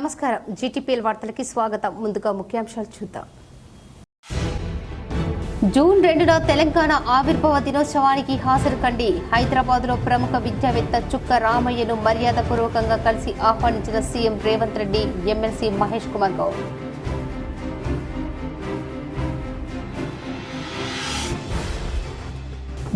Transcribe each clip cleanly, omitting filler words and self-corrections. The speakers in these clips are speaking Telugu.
నమస్కారం జీటీపీఎల్ వార్తలకి స్వాగతం. ముందుగా ముఖ్యాంశాలు చూద్దాం. జూన్ 2న తెలంగాణ ఆవిర్భావ దినోత్సవానికి హాజరు కండి. హైదరాబాద్లో ప్రముఖ విద్యావేత్త చుక్క రామయ్యను మర్యాదపూర్వకంగా కలిసి ఆహ్వానించిన CM Revanth Reddy, MLC Mahesh Kumar Goud.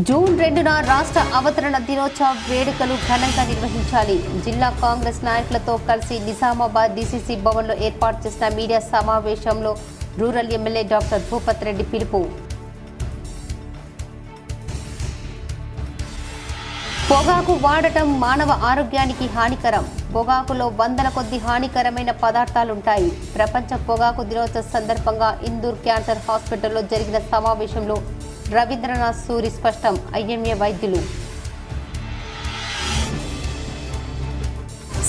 June 2న రాష్ట్ర అవతరణ దినోత్సవ వేడుకలు ఘనంగా నిర్వహించాలి. జిల్లా కాంగ్రెస్ నాయకులతో కలిసి నిజామాబాద్ డీసీసీ భవన్లో ఏర్పాటు చేసిన మీడియా సమావేశంలో rural MLA doctor Bhupath Reddy పిలుపు. పొగాకు వాడటం మానవ ఆరోగ్యానికి హానికరం. పొగాకులో వందల కొద్ది హానికరమైన పదార్థాలుంటాయి. ప్రపంచ పొగాకు దినోత్సవ సందర్భంగా ఇందూర్ క్యాన్సర్ హాస్పిటల్లో జరిగిన సమావేశంలో రవీంద్రనాథ్ సూరి స్పష్టం. ఐఎంఏ వైద్యులు.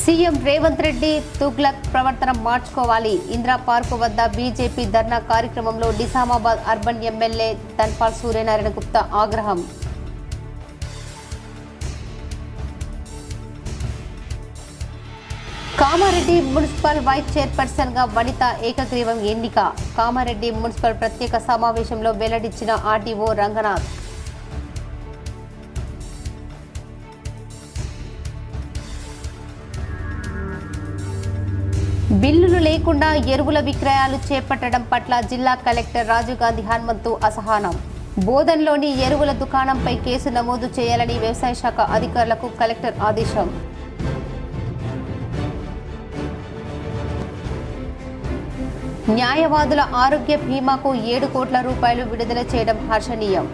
సీఎం రేవంత్ రెడ్డి తుగ్లక్ ప్రవర్తన మార్చుకోవాలి. ఇందిరా పార్కు వద్ద బీజేపీ ధర్నా కార్యక్రమంలో నిజామాబాద్ అర్బన్ ఎమ్మెల్యే ధన్పాల్ సూర్యనారాయణ గుప్తా ఆగ్రహం. కామారెడ్డి మున్సిపల్ వైస్ చైర్పర్సన్ గా వనిత ఏకగ్రీవం ఎన్నిక. కామారెడ్డి మున్సిపల్ ప్రత్యేక సమావేశంలో వెల్లడించిన ఆర్డీఓ రంగనాథ్. బిల్లులు లేకుండా ఎరువుల విక్రయాలు చేపట్టడం పట్ల జిల్లా కలెక్టర్ రాజీవ్ గాంధీ హనుమంతు అసహనం. బోధన్లోని ఎరువుల దుకాణంపై కేసు నమోదు చేయాలని వ్యవసాయ శాఖ అధికారులకు కలెక్టర్ ఆదేశం. న్యాయవాదుల ఆరోగ్య బీమాకు 7 కోట్ల రూపాయలు విడుదల చేయడం హర్షణీయం.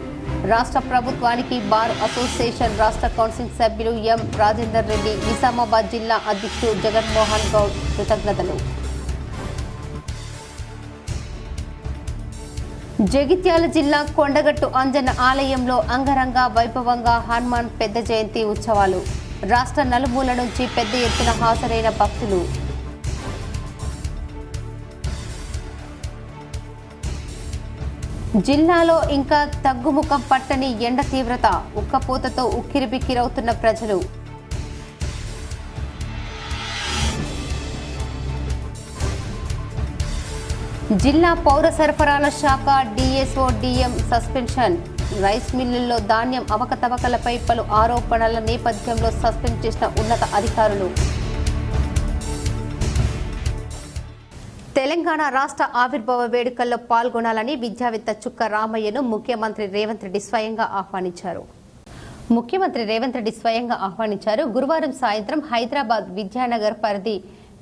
రాష్ట్ర ప్రభుత్వానికి బార్ అసోసియేషన్ రాష్ట్ర కౌన్సిల్ సభ్యులు ఎం రాజేందర్ రెడ్డి, నిజామాబాద్ జిల్లా అధ్యక్షుడు జగన్మోహన్ గౌడ్ కృతజ్ఞతలు. జగిత్యాల జిల్లా కొండగట్టు అంజన్న ఆలయంలో అంగరంగ వైభవంగా హనుమాన్ పెద్ద జయంతి ఉత్సవాలు. రాష్ట్ర నలుమూల నుంచి పెద్ద ఎత్తున హాజరైన భక్తులు. జిల్లాలో ఇంకా తగ్గుముఖం పట్టని ఎండ తీవ్రత. ఉక్కపోతతో ఉక్కిరిబిక్కిరవుతున్న ప్రజలు. జిల్లా పౌర సరఫరాల శాఖ డిఎస్ఓ డిఎం సస్పెన్షన్. రైస్ మిల్లుల్లో ధాన్యం అవకతవకలపై పలు ఆరోపణల నేపథ్యంలో సస్పెండ్ చేసిన ఉన్నత అధికారులు. తెలంగాణ రాష్ట్ర ఆవిర్భావ వేడుకల్లో పాల్గొనాలని విద్యావేత్త చుక్క రామయ్యను ముఖ్యమంత్రి రేవంత్ రెడ్డి స్వయంగా ఆహ్వానించారు. గురువారం సాయంత్రం హైదరాబాద్ విద్యానగర్ పరిధి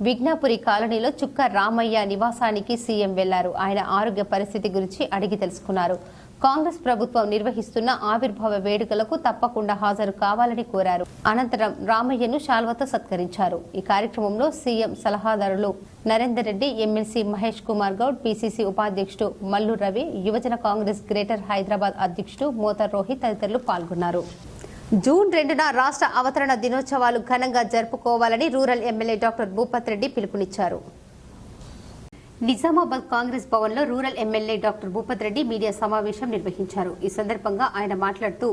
విజ్ఞాపురి కాలనీలో చుక్క రామయ్య నివాసానికి సీఎం వెళ్లారు. ఆయన ఆరోగ్య పరిస్థితి గురించి అడిగి తెలుసుకున్నారు. కాంగ్రెస్ ప్రభుత్వం నిర్వహిస్తున్న ఆవిర్భావ వేడుకలకు తప్పకుండా హాజరు కావాలని కోరారు. అనంతరం రామయ్యను శాల్వతో సత్కరించారు. ఈ కార్యక్రమంలో సీఎం సలహాదారులు నరేందర్ రెడ్డి, ఎమ్మెల్సీ మహేష్ కుమార్ గౌడ్, పీసీసీ ఉపాధ్యక్షుడు మల్లు రవి, యువజన కాంగ్రెస్ గ్రేటర్ హైదరాబాద్ అధ్యక్షుడు మోతర్ రోహిత్ తదితరులు పాల్గొన్నారు. జూన్ 2న రాష్ట్ర అవతరణ దినోత్సవాలు ఘనంగా జరుపుకోవాలని rural MLA doctor Bhupath Reddy పిలుపునిచ్చారు. నిజామాబాద్ కాంగ్రెస్ భవన్లో rural MLA doctor Bhupath Reddy media సమావేశం నిర్వహించారు. ఈ సందర్భంగా ఆయన మాట్లాడుతూ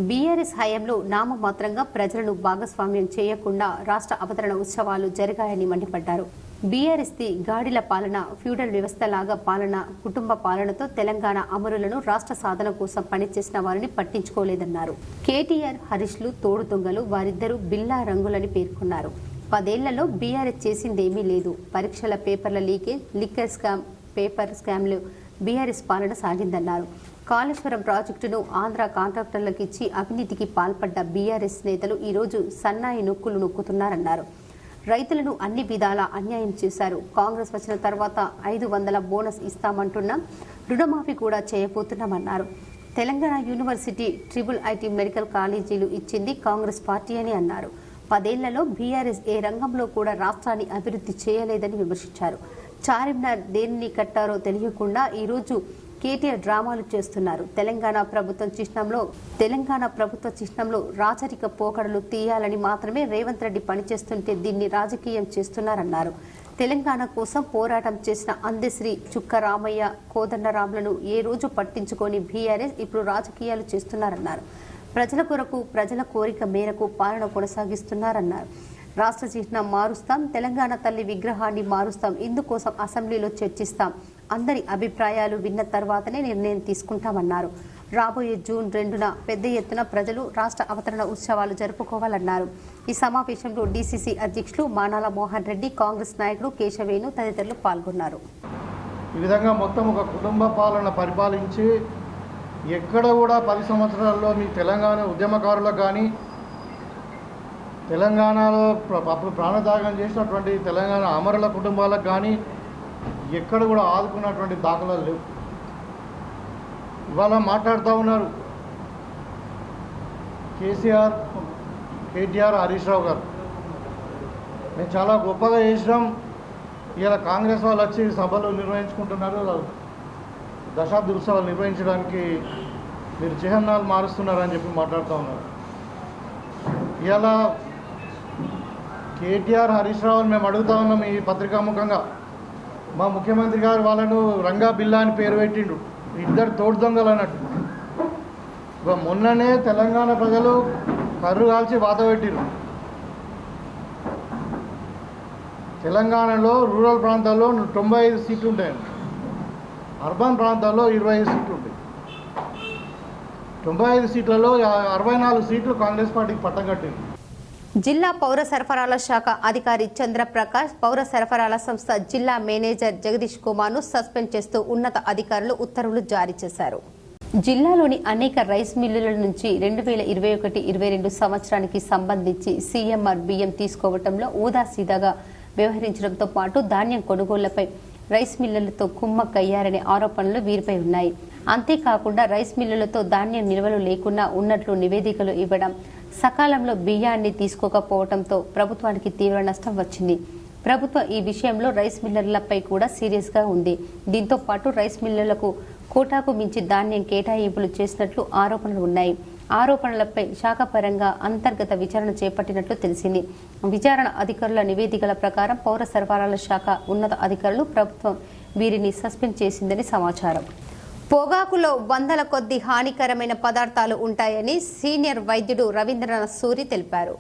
బీఆర్ఎస్ హయాంలో నామమాత్రంగా ప్రజలను భాగస్వామ్యం చేయకుండా రాష్ట్ర అవతరణ ఉత్సవాలు జరిగాయని మండిపడ్డారు. బీఆర్ఎస్ ది గాడిల పాలన, ఫ్యూడల్ వ్యవస్థలాగా పాలన, కుటుంబ పాలనతో తెలంగాణ అమరులను రాష్ట్ర సాధన కోసం పనిచేసిన వారిని పట్టించుకోలేదన్నారు. కేటీఆర్, హరీష్లు తోడు దొంగలు, వారిద్దరూ బిల్లా రంగులని పేర్కొన్నారు. 10 ఏళ్లలో బీఆర్ఎస్ చేసిందేమీ లేదు. పరీక్షల పేపర్ల లీకేజ్, లిక్కర్ స్కామ్, పేపర్ స్కామ్లు బీఆర్ఎస్ పాలన సాగిందన్నారు. కాళేశ్వరం ప్రాజెక్టును ఆంధ్ర కాంట్రాక్టర్లకు ఇచ్చి అవినీతికి పాల్పడ్డ బీఆర్ఎస్ నేతలు ఈరోజు సన్నాయి నొక్కులు నొక్కుతున్నారన్నారు. రైతులను అన్ని విధాలా అన్యాయం చేశారు. కాంగ్రెస్ వచ్చిన తర్వాత 500 బోనస్ ఇస్తామంటున్నాం, రుణమాఫీ కూడా చేయబోతున్నామన్నారు. Telangana university, triple IT medical కాలేజీలు ఇచ్చింది కాంగ్రెస్ పార్టీ అని అన్నారు. 10 ఏళ్లలో బీఆర్ఎస్ ఏ రంగంలో కూడా రాష్ట్రాన్ని అభివృద్ధి చేయలేదని విమర్శించారు. చార్మినార్ దేనిని కట్టారో తెలియకుండా ఈరోజు కేటీఆర్ డ్రామాలు చేస్తున్నారు. తెలంగాణ ప్రభుత్వ చిహ్నంలో రాచరిక పోకడలు తీయాలని మాత్రమే రేవంత్ రెడ్డి పనిచేస్తుంటే దీన్ని రాజకీయం చేస్తున్నారన్నారు. తెలంగాణ కోసం పోరాటం చేసిన అందశ్రీ, చుక్క రామయ్య, కోదండరాంలను ఏ రోజు పట్టించుకొని బీఆర్ఎస్ ఇప్పుడు రాజకీయాలు చేస్తున్నారన్నారు. ప్రజల కొరకు, ప్రజల కోరిక మేరకు పాలన కొనసాగిస్తున్నారన్నారు. రాష్ట్ర చిహ్నం మారుస్తాం, తెలంగాణ తల్లి విగ్రహాన్ని మారుస్తాం, ఇందుకోసం అసెంబ్లీలో చర్చిస్తాం, అందరి అభిప్రాయాలు విన్న తర్వాతనే నిర్ణయం తీసుకుంటామన్నారు. రాబోయే జూన్ 2న పెద్ద ఎత్తున ప్రజలు రాష్ట్ర అవతరణ ఉత్సవాలు జరుపుకోవాలన్నారు. ఈ సమావేశంలో డీసీసీ అధ్యక్షులు మానాల మోహన్ రెడ్డి, కాంగ్రెస్ నాయకుడు కేశవేణు తదితరులు పాల్గొన్నారు. ఈ విధంగా మొత్తం ఒక కుటుంబ పాలన పరిపాలించి ఎక్కడ కూడా 10 సంవత్సరాల్లో మీ తెలంగాణ ఉద్యమకారులకు కానీ తెలంగాణలో అప్పుడు ప్రాణత్యాగం చేసినటువంటి తెలంగాణ అమరుల కుటుంబాలకు కానీ ఎక్కడ కూడా ఆదుకున్నటువంటి దాఖలాలు లేవు. ఇవాళ మాట్లాడుతూ ఉన్నారు కేటీఆర్, హరీష్ రావు గారు. మేము చాలా గొప్పగా చేసినాం, ఇలా కాంగ్రెస్ వాళ్ళు వచ్చి సభలు నిర్వహించుకుంటున్నారు, దశాబ్ది ఉత్సవాలు నిర్వహించడానికి మీరు చిహ్నాలు మారుస్తున్నారని చెప్పి మాట్లాడుతూ ఉన్నారు. ఇలా కేటీఆర్, హరీష్ రావు మేము అడుగుతూ ఉన్నాం ఈ పత్రికాముఖంగా. మా ముఖ్యమంత్రి గారు వాళ్ళను రంగా బిల్లా అని పేరు పెట్టిండు, ఇద్దరు తోడు దొంగలు అన్నట్టు. మొన్ననే తెలంగాణ ప్రజలు కర్రు కాల్చి వాత పెట్టిరు. తెలంగాణలో రూరల్ ప్రాంతాల్లో 95 సీట్లు ఉంటాయండి, అర్బన్ ప్రాంతాల్లో 25 సీట్లు ఉంటాయి. 95 సీట్లలో 64 సీట్లు కాంగ్రెస్ పార్టీకి పట్టం కట్టింది. జిల్లా పౌర సరఫరాల శాఖ అధికారి చంద్రప్రకాష్, పౌర సరఫరాల సంస్థ జిల్లా మేనేజర్ జగదీష్ కుమార్ను సస్పెండ్ చేస్తూ ఉన్నత అధికారులు ఉత్తర్వులు జారీ చేశారు. జిల్లాలోని అనేక రైస్ మిల్లుల నుంచి 2021-22 సంవత్సరానికి సంబంధించి సీఎంఆర్ బియ్యం తీసుకోవడంలో ఊదాసీదాగా వ్యవహరించడంతో పాటు ధాన్యం కొనుగోళ్లపై రైస్ మిల్లులతో కుమ్మక్కయ్యారనే ఆరోపణలు వీరిపై ఉన్నాయి. అంతేకాకుండా రైస్ మిల్లులతో ధాన్యం నిల్వలు లేకుండా ఉన్నట్లు నివేదికలు ఇవ్వడం, సకాలంలో బియ్యాన్ని తీసుకోకపోవడంతో ప్రభుత్వానికి తీవ్ర నష్టం వచ్చింది. ప్రభుత్వం ఈ విషయంలో రైస్ మిల్లర్లపై కూడా సీరియస్ గా ఉంది. దీంతో పాటు రైస్ మిల్లులకు కోటాకు మించి ధాన్యం కేటాయింపులు చేసినట్లు ఆరోపణలు ఉన్నాయి. ఆరోపణలపై శాఖపరంగా అంతర్గత విచారణ చేపట్టినట్లు తెలిసింది. విచారణ అధికారుల నివేదికల ప్రకారం పౌర సరఫరాల శాఖ ఉన్నత అధికారులు ప్రభుత్వం వీరిని సస్పెండ్ చేసిందని సమాచారం. పొగాకులో వందల కొద్ది హానికరమైన పదార్థాలు ఉంటాయని సీనియర్ వైద్యుడు రవీంద్రనాథ్ సూరి తెలిపారు.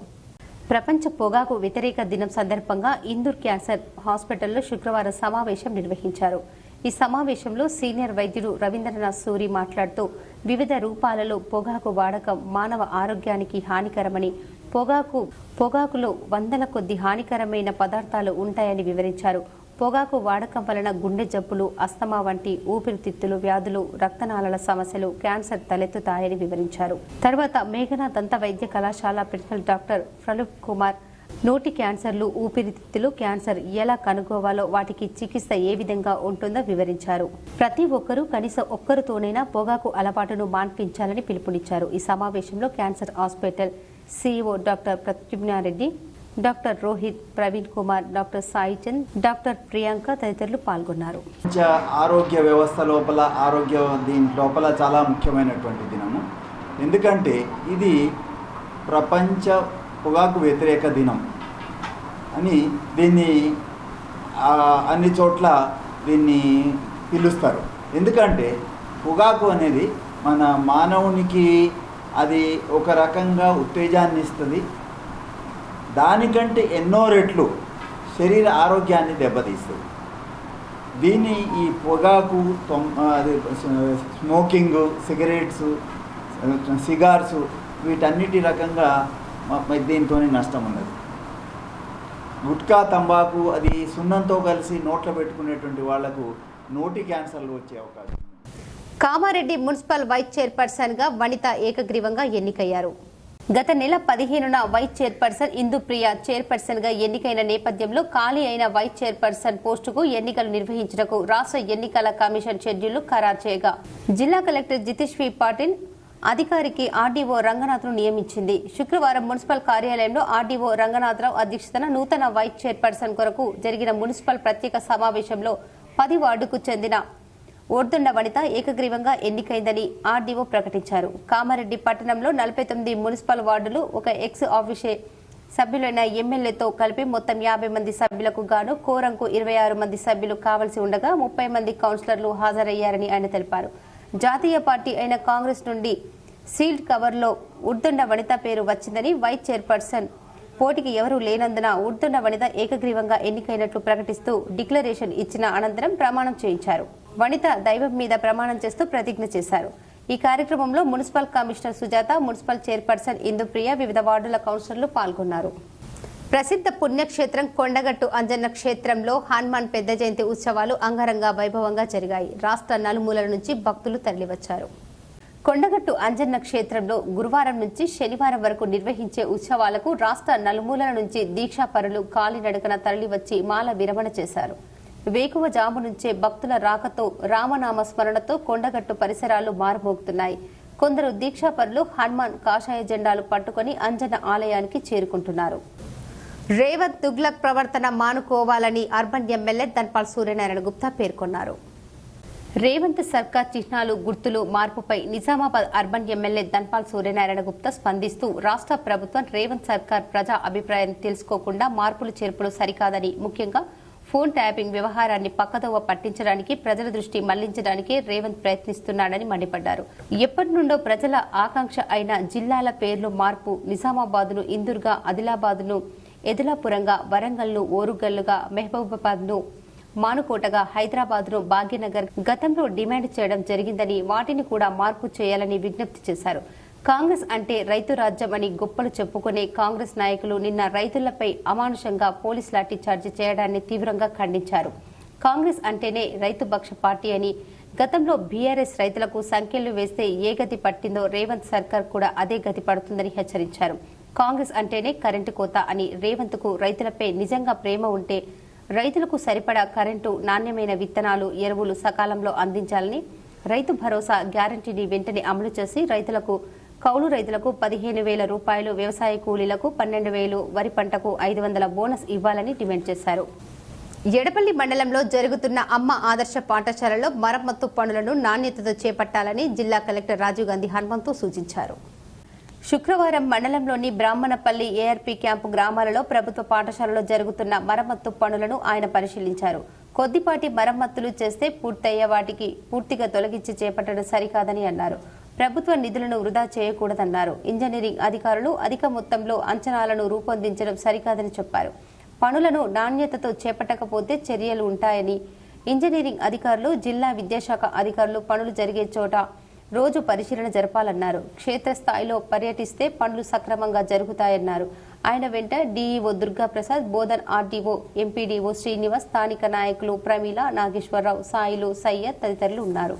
ప్రపంచ పొగాకు వ్యతిరేక దినం సందర్భంగా ఇందూర్ క్యాన్సర్ హాస్పిటల్లో శుక్రవారం సమావేశం నిర్వహించారు. ఈ సమావేశంలో సీనియర్ వైద్యుడు రవీంద్రనాథ్ సూరి మాట్లాడుతూ వివిధ రూపాలలో పొగాకు వాడకం మానవ ఆరోగ్యానికి హానికరమని, పొగాకులో వందల కొద్ది హానికరమైన పదార్థాలు ఉంటాయని వివరించారు. పొగాకు వాడకం వలన గుండె జబ్బులు, అస్తమా వంటి ఊపిరితిత్తులు వ్యాధులు, రక్తనాళాల సమస్యలు, క్యాన్సర్ తలెత్తుతాయని వివరించారు. తర్వాత మేఘనా దంత వైద్య కళాశాల ప్రిన్సిపల్ డాక్టర్ ప్రలుప్ కుమార్ నోటి క్యాన్సర్లు, ఊపిరితిత్తులు క్యాన్సర్ ఎలా కనుగోవాలో, వాటికి చికిత్స ఏ విధంగా ఉంటుందో వివరించారు. ప్రతి ఒక్కరూ కనీసం ఒక్కరితోనైనా పొగాకు అలవాటును మాన్పించాలని పిలుపునిచ్చారు. ఈ సమావేశంలో cancer hospital CEO doctor Pradyumna Reddy, doctor Rohit, Praveen Kumar, doctor Saichand, doctor Priyanka తదితరులు పాల్గొన్నారు. ఆరోగ్య వ్యవస్థ లోపల దీని లోపల చాలా ముఖ్యమైనటువంటి దినము. ఎందుకంటే ఇది ప్రపంచ పొగాకు వ్యతిరేక దినం అని దీన్ని అన్ని చోట్ల దీన్ని పిలుస్తారు. ఎందుకంటే పొగాకు అనేది మన మానవునికి అది ఒక రకంగా ఉత్తేజాన్ని ఇస్తుంది, దానికంటే ఎన్నో రెట్లు శరీర ఆరోగ్యాన్ని దెబ్బతీస్తుంది. దీన్ని ఈ పొగాకు, స్మోకింగ్, సిగరెట్స్, సిగార్స్ వీటన్నిటి రకంగా దీంతో నష్టం ఉన్నది. గుట్కా, తంబాకు అది సున్నంతో కలిసి నోట్లో పెట్టుకునేటువంటి వాళ్లకు నోటి క్యాన్సర్లు వచ్చే అవకాశం. కామారెడ్డి మున్సిపల్ వైస్ చైర్పర్సన్ గా వనిత ఏకగ్రీవంగా ఎన్నికయ్యారు. గత నెల 15న వైస్ చైర్పర్సన్ ఇందుప్రియ చైర్పర్సన్ గా ఎన్నికైన నేపథ్యంలో ఖాళీ అయిన వైస్ చైర్పర్సన్ పోస్టుకు ఎన్నికలు నిర్వహించడానికి రాష్ట్ర ఎన్నికల కమిషన్ షెడ్యూల్ ఖరారు చేయగా జిల్లా కలెక్టర్ జితేష్ పాటిల్ అధికారికి ఆర్డీఓ రంగనాథ్ను నియమించింది. శుక్రవారం మున్సిపల్ కార్యాలయంలో ఆర్డీఓ రంగనాథరావు అధ్యక్షతన నూతన వైస్ చైర్పర్సన్ కొరకు జరిగిన మున్సిపల్ ప్రత్యేక సమావేశంలో 10 వార్డుకు చెందిన ఓర్దుండ వనిత ఏకగ్రీవంగా ఎన్నికైందని ఆర్డీఓ ప్రకటించారు. కామారెడ్డి పట్టణంలో 49 మున్సిపల్ వార్డులు, ఒక ఎక్స్ ఆఫీసే సభ్యులైన ఎమ్మెల్యేతో కలిపి మొత్తం 50 మంది సభ్యులకు గాను కోరంకు 26 మంది సభ్యులు కావలసి ఉండగా 30 మంది కౌన్సిలర్లు హాజరయ్యారని ఆయన తెలిపారు. జాతీయ పార్టీ అయిన కాంగ్రెస్ నుండి సీల్డ్ కవర్లో ఉర్దుండ వనిత పేరు వచ్చిందని వైస్ చైర్పర్సన్ పోటీకి ఎవరూ లేనందున ఉర్దున్న వనిత ఏకగ్రీవంగా ఎన్నికైనట్లు ప్రకటిస్తూ డిక్లరేషన్ ఇచ్చిన అనంతరం ప్రమాణం చేయించారు. వనిత దైవం మీద ప్రమాణం చేస్తూ ప్రతిజ్ఞ చేశారు. ఈ కార్యక్రమంలో municipal commissioner Sujatha, municipal chairperson Indupriya, వివిధ వార్డుల కౌన్సిలర్లు పాల్గొన్నారు. ప్రసిద్ధ పుణ్యక్షేత్రం కొండగట్టు అంజన్న క్షేత్రంలో హనుమాన్ పెద్ద జయంతి ఉత్సవాలు అంగరంగ వైభవంగా జరిగాయి. రాష్ట్ర నలుమూలల నుంచి భక్తులు తరలివచ్చారు. కొండగట్టు అంజన్న క్షేత్రంలో గురువారం నుంచి శనివారం వరకు నిర్వహించే ఉత్సవాలకు రాష్ట్ర నలుమూలల నుంచి దీక్షాపరులు కాలినడకన తరలివచ్చి మాల విరమణ చేశారు. వేకువ జాము నుంచే భక్తుల రాకతో రామనామ స్మరణతో కొండగట్టు పరిసరాలు మారుమోగుతున్నాయి. కొందరు దీక్షాపరులు హనుమాన్ కాషాయ జెండాలు పట్టుకుని అంజన్న ఆలయానికి చేరుకుంటున్నారు. రేవంత్ తుగ్లక్ ప్రవర్తన మానుకోవాలని అర్బన్ ఎమ్మెల్యే ధన్పాల్ సూర్యనారాయణ గుప్తా పేర్కొన్నారు. రేవంత్ సర్కార్ చిహ్నాలు గుర్తులు మార్పుపై నిజామాబాద్ అర్బన్ ఎమ్మెల్యే ధన్పాల్ సూర్యనారాయణ గుప్తా స్పందిస్తూ రాష్ట్ర ప్రభుత్వం రేవంత్ సర్కార్ ప్రజా అభిప్రాయాన్ని తెలుసుకోకుండా మార్పులు చేర్పులు సరికాదని, ముఖ్యంగా ఫోన్ ట్యాపింగ్ వ్యవహారాన్ని పక్కదోవ పట్టించడానికి, ప్రజల దృష్టి మళ్లించడానికి రేవంత్ ప్రయత్నిస్తున్నాడని మండిపడ్డారు. ఎప్పటి నుండో ప్రజల ఆకాంక్ష అయిన జిల్లాల పేర్లు మార్పు నిజామాబాద్ను ఇందూర్గా, ఆదిలాబాద్ను ఎదులాపురంగా, వరంగల్ను ఓరుగల్లుగా, మహబూబాబాద్ను మానుకోటగా, హైదరాబాద్ను భాగ్యనగర్ గతంలో డిమాండ్ చేయడం జరిగిందని, వాటిని కూడా మార్పు చేయాలని విజ్ఞప్తి చేశారు. కాంగ్రెస్ అంటే రైతు రాజ్యం అని గొప్పలు చెప్పుకునే కాంగ్రెస్ నాయకులు నిన్న రైతులపై అమానుషంగా పోలీస్ లాఠీ చార్జీ చేయడాన్ని తీవ్రంగా ఖండించారు. కాంగ్రెస్ అంటేనే రైతుపక్ష పార్టీ అని, గతంలో బీఆర్ఎస్ రైతులకు సంఖ్యలు వేస్తే ఏ గతి పట్టిందో రేవంత్ సర్కార్ కూడా అదే గతి పడుతుందని హెచ్చరించారు. కాంగ్రెస్ అంటేనే కరెంటు కోత అని, రేవంత్ కు రైతులపై నిజంగా ప్రేమ ఉంటే రైతులకు సరిపడా కరెంటు, నాణ్యమైన విత్తనాలు, ఎరువులు సకాలంలో అందించాలని, రైతు భరోసా గ్యారంటీని వెంటనే అమలు చేసి రైతులకు, కౌలు రైతులకు 15,000 రూపాయలు, వ్యవసాయ కూలీలకు 12,000, వరి పంటకు 500 బోనస్ ఇవ్వాలని డిమాండ్ చేశారు. ఎడపల్లి మండలంలో జరుగుతున్న అమ్మ ఆదర్శ పాఠశాలలో మరమ్మత్తు పనులను నాణ్యతతో చేపట్టాలని జిల్లా కలెక్టర్ రాజీవ్ గాంధీ హనుమంతు సూచించారు. శుక్రవారం మండలంలోని బ్రాహ్మణపల్లి, ఏఆర్పీ క్యాంపు గ్రామాలలో ప్రభుత్వ పాఠశాలలో జరుగుతున్న మరమ్మత్తు పనులను ఆయన పరిశీలించారు. కొద్దిపాటి మరమ్మతులు చేస్తే పూర్తయ్యే వాటికి పూర్తిగా తొలగించి చేపట్టడం సరికాదని అన్నారు. ప్రభుత్వ నిధులను వృధా చేయకూడదన్నారు. ఇంజనీరింగ్ అధికారులు అధిక మొత్తంలో అంచనాలను రూపొందించడం సరికాదని చెప్పారు. పనులను నాణ్యతతో చేపట్టకపోతే చర్యలు ఉంటాయని, ఇంజనీరింగ్ అధికారులు, జిల్లా విద్యాశాఖ అధికారులు పనులు జరిగే చోట రోజు పరిశీలన జరపాలన్నారు. క్షేత్రస్థాయిలో పర్యటిస్తే పనులు సక్రమంగా జరుగుతాయన్నారు. ఆయన వెంట DEO Durgaprasad, Bodhan RDO, MPDO Srinivas, స్థానిక నాయకులు ప్రమీల, నాగేశ్వరరావు, సాయిలు, సయ్యద్ తదితరులు ఉన్నారు.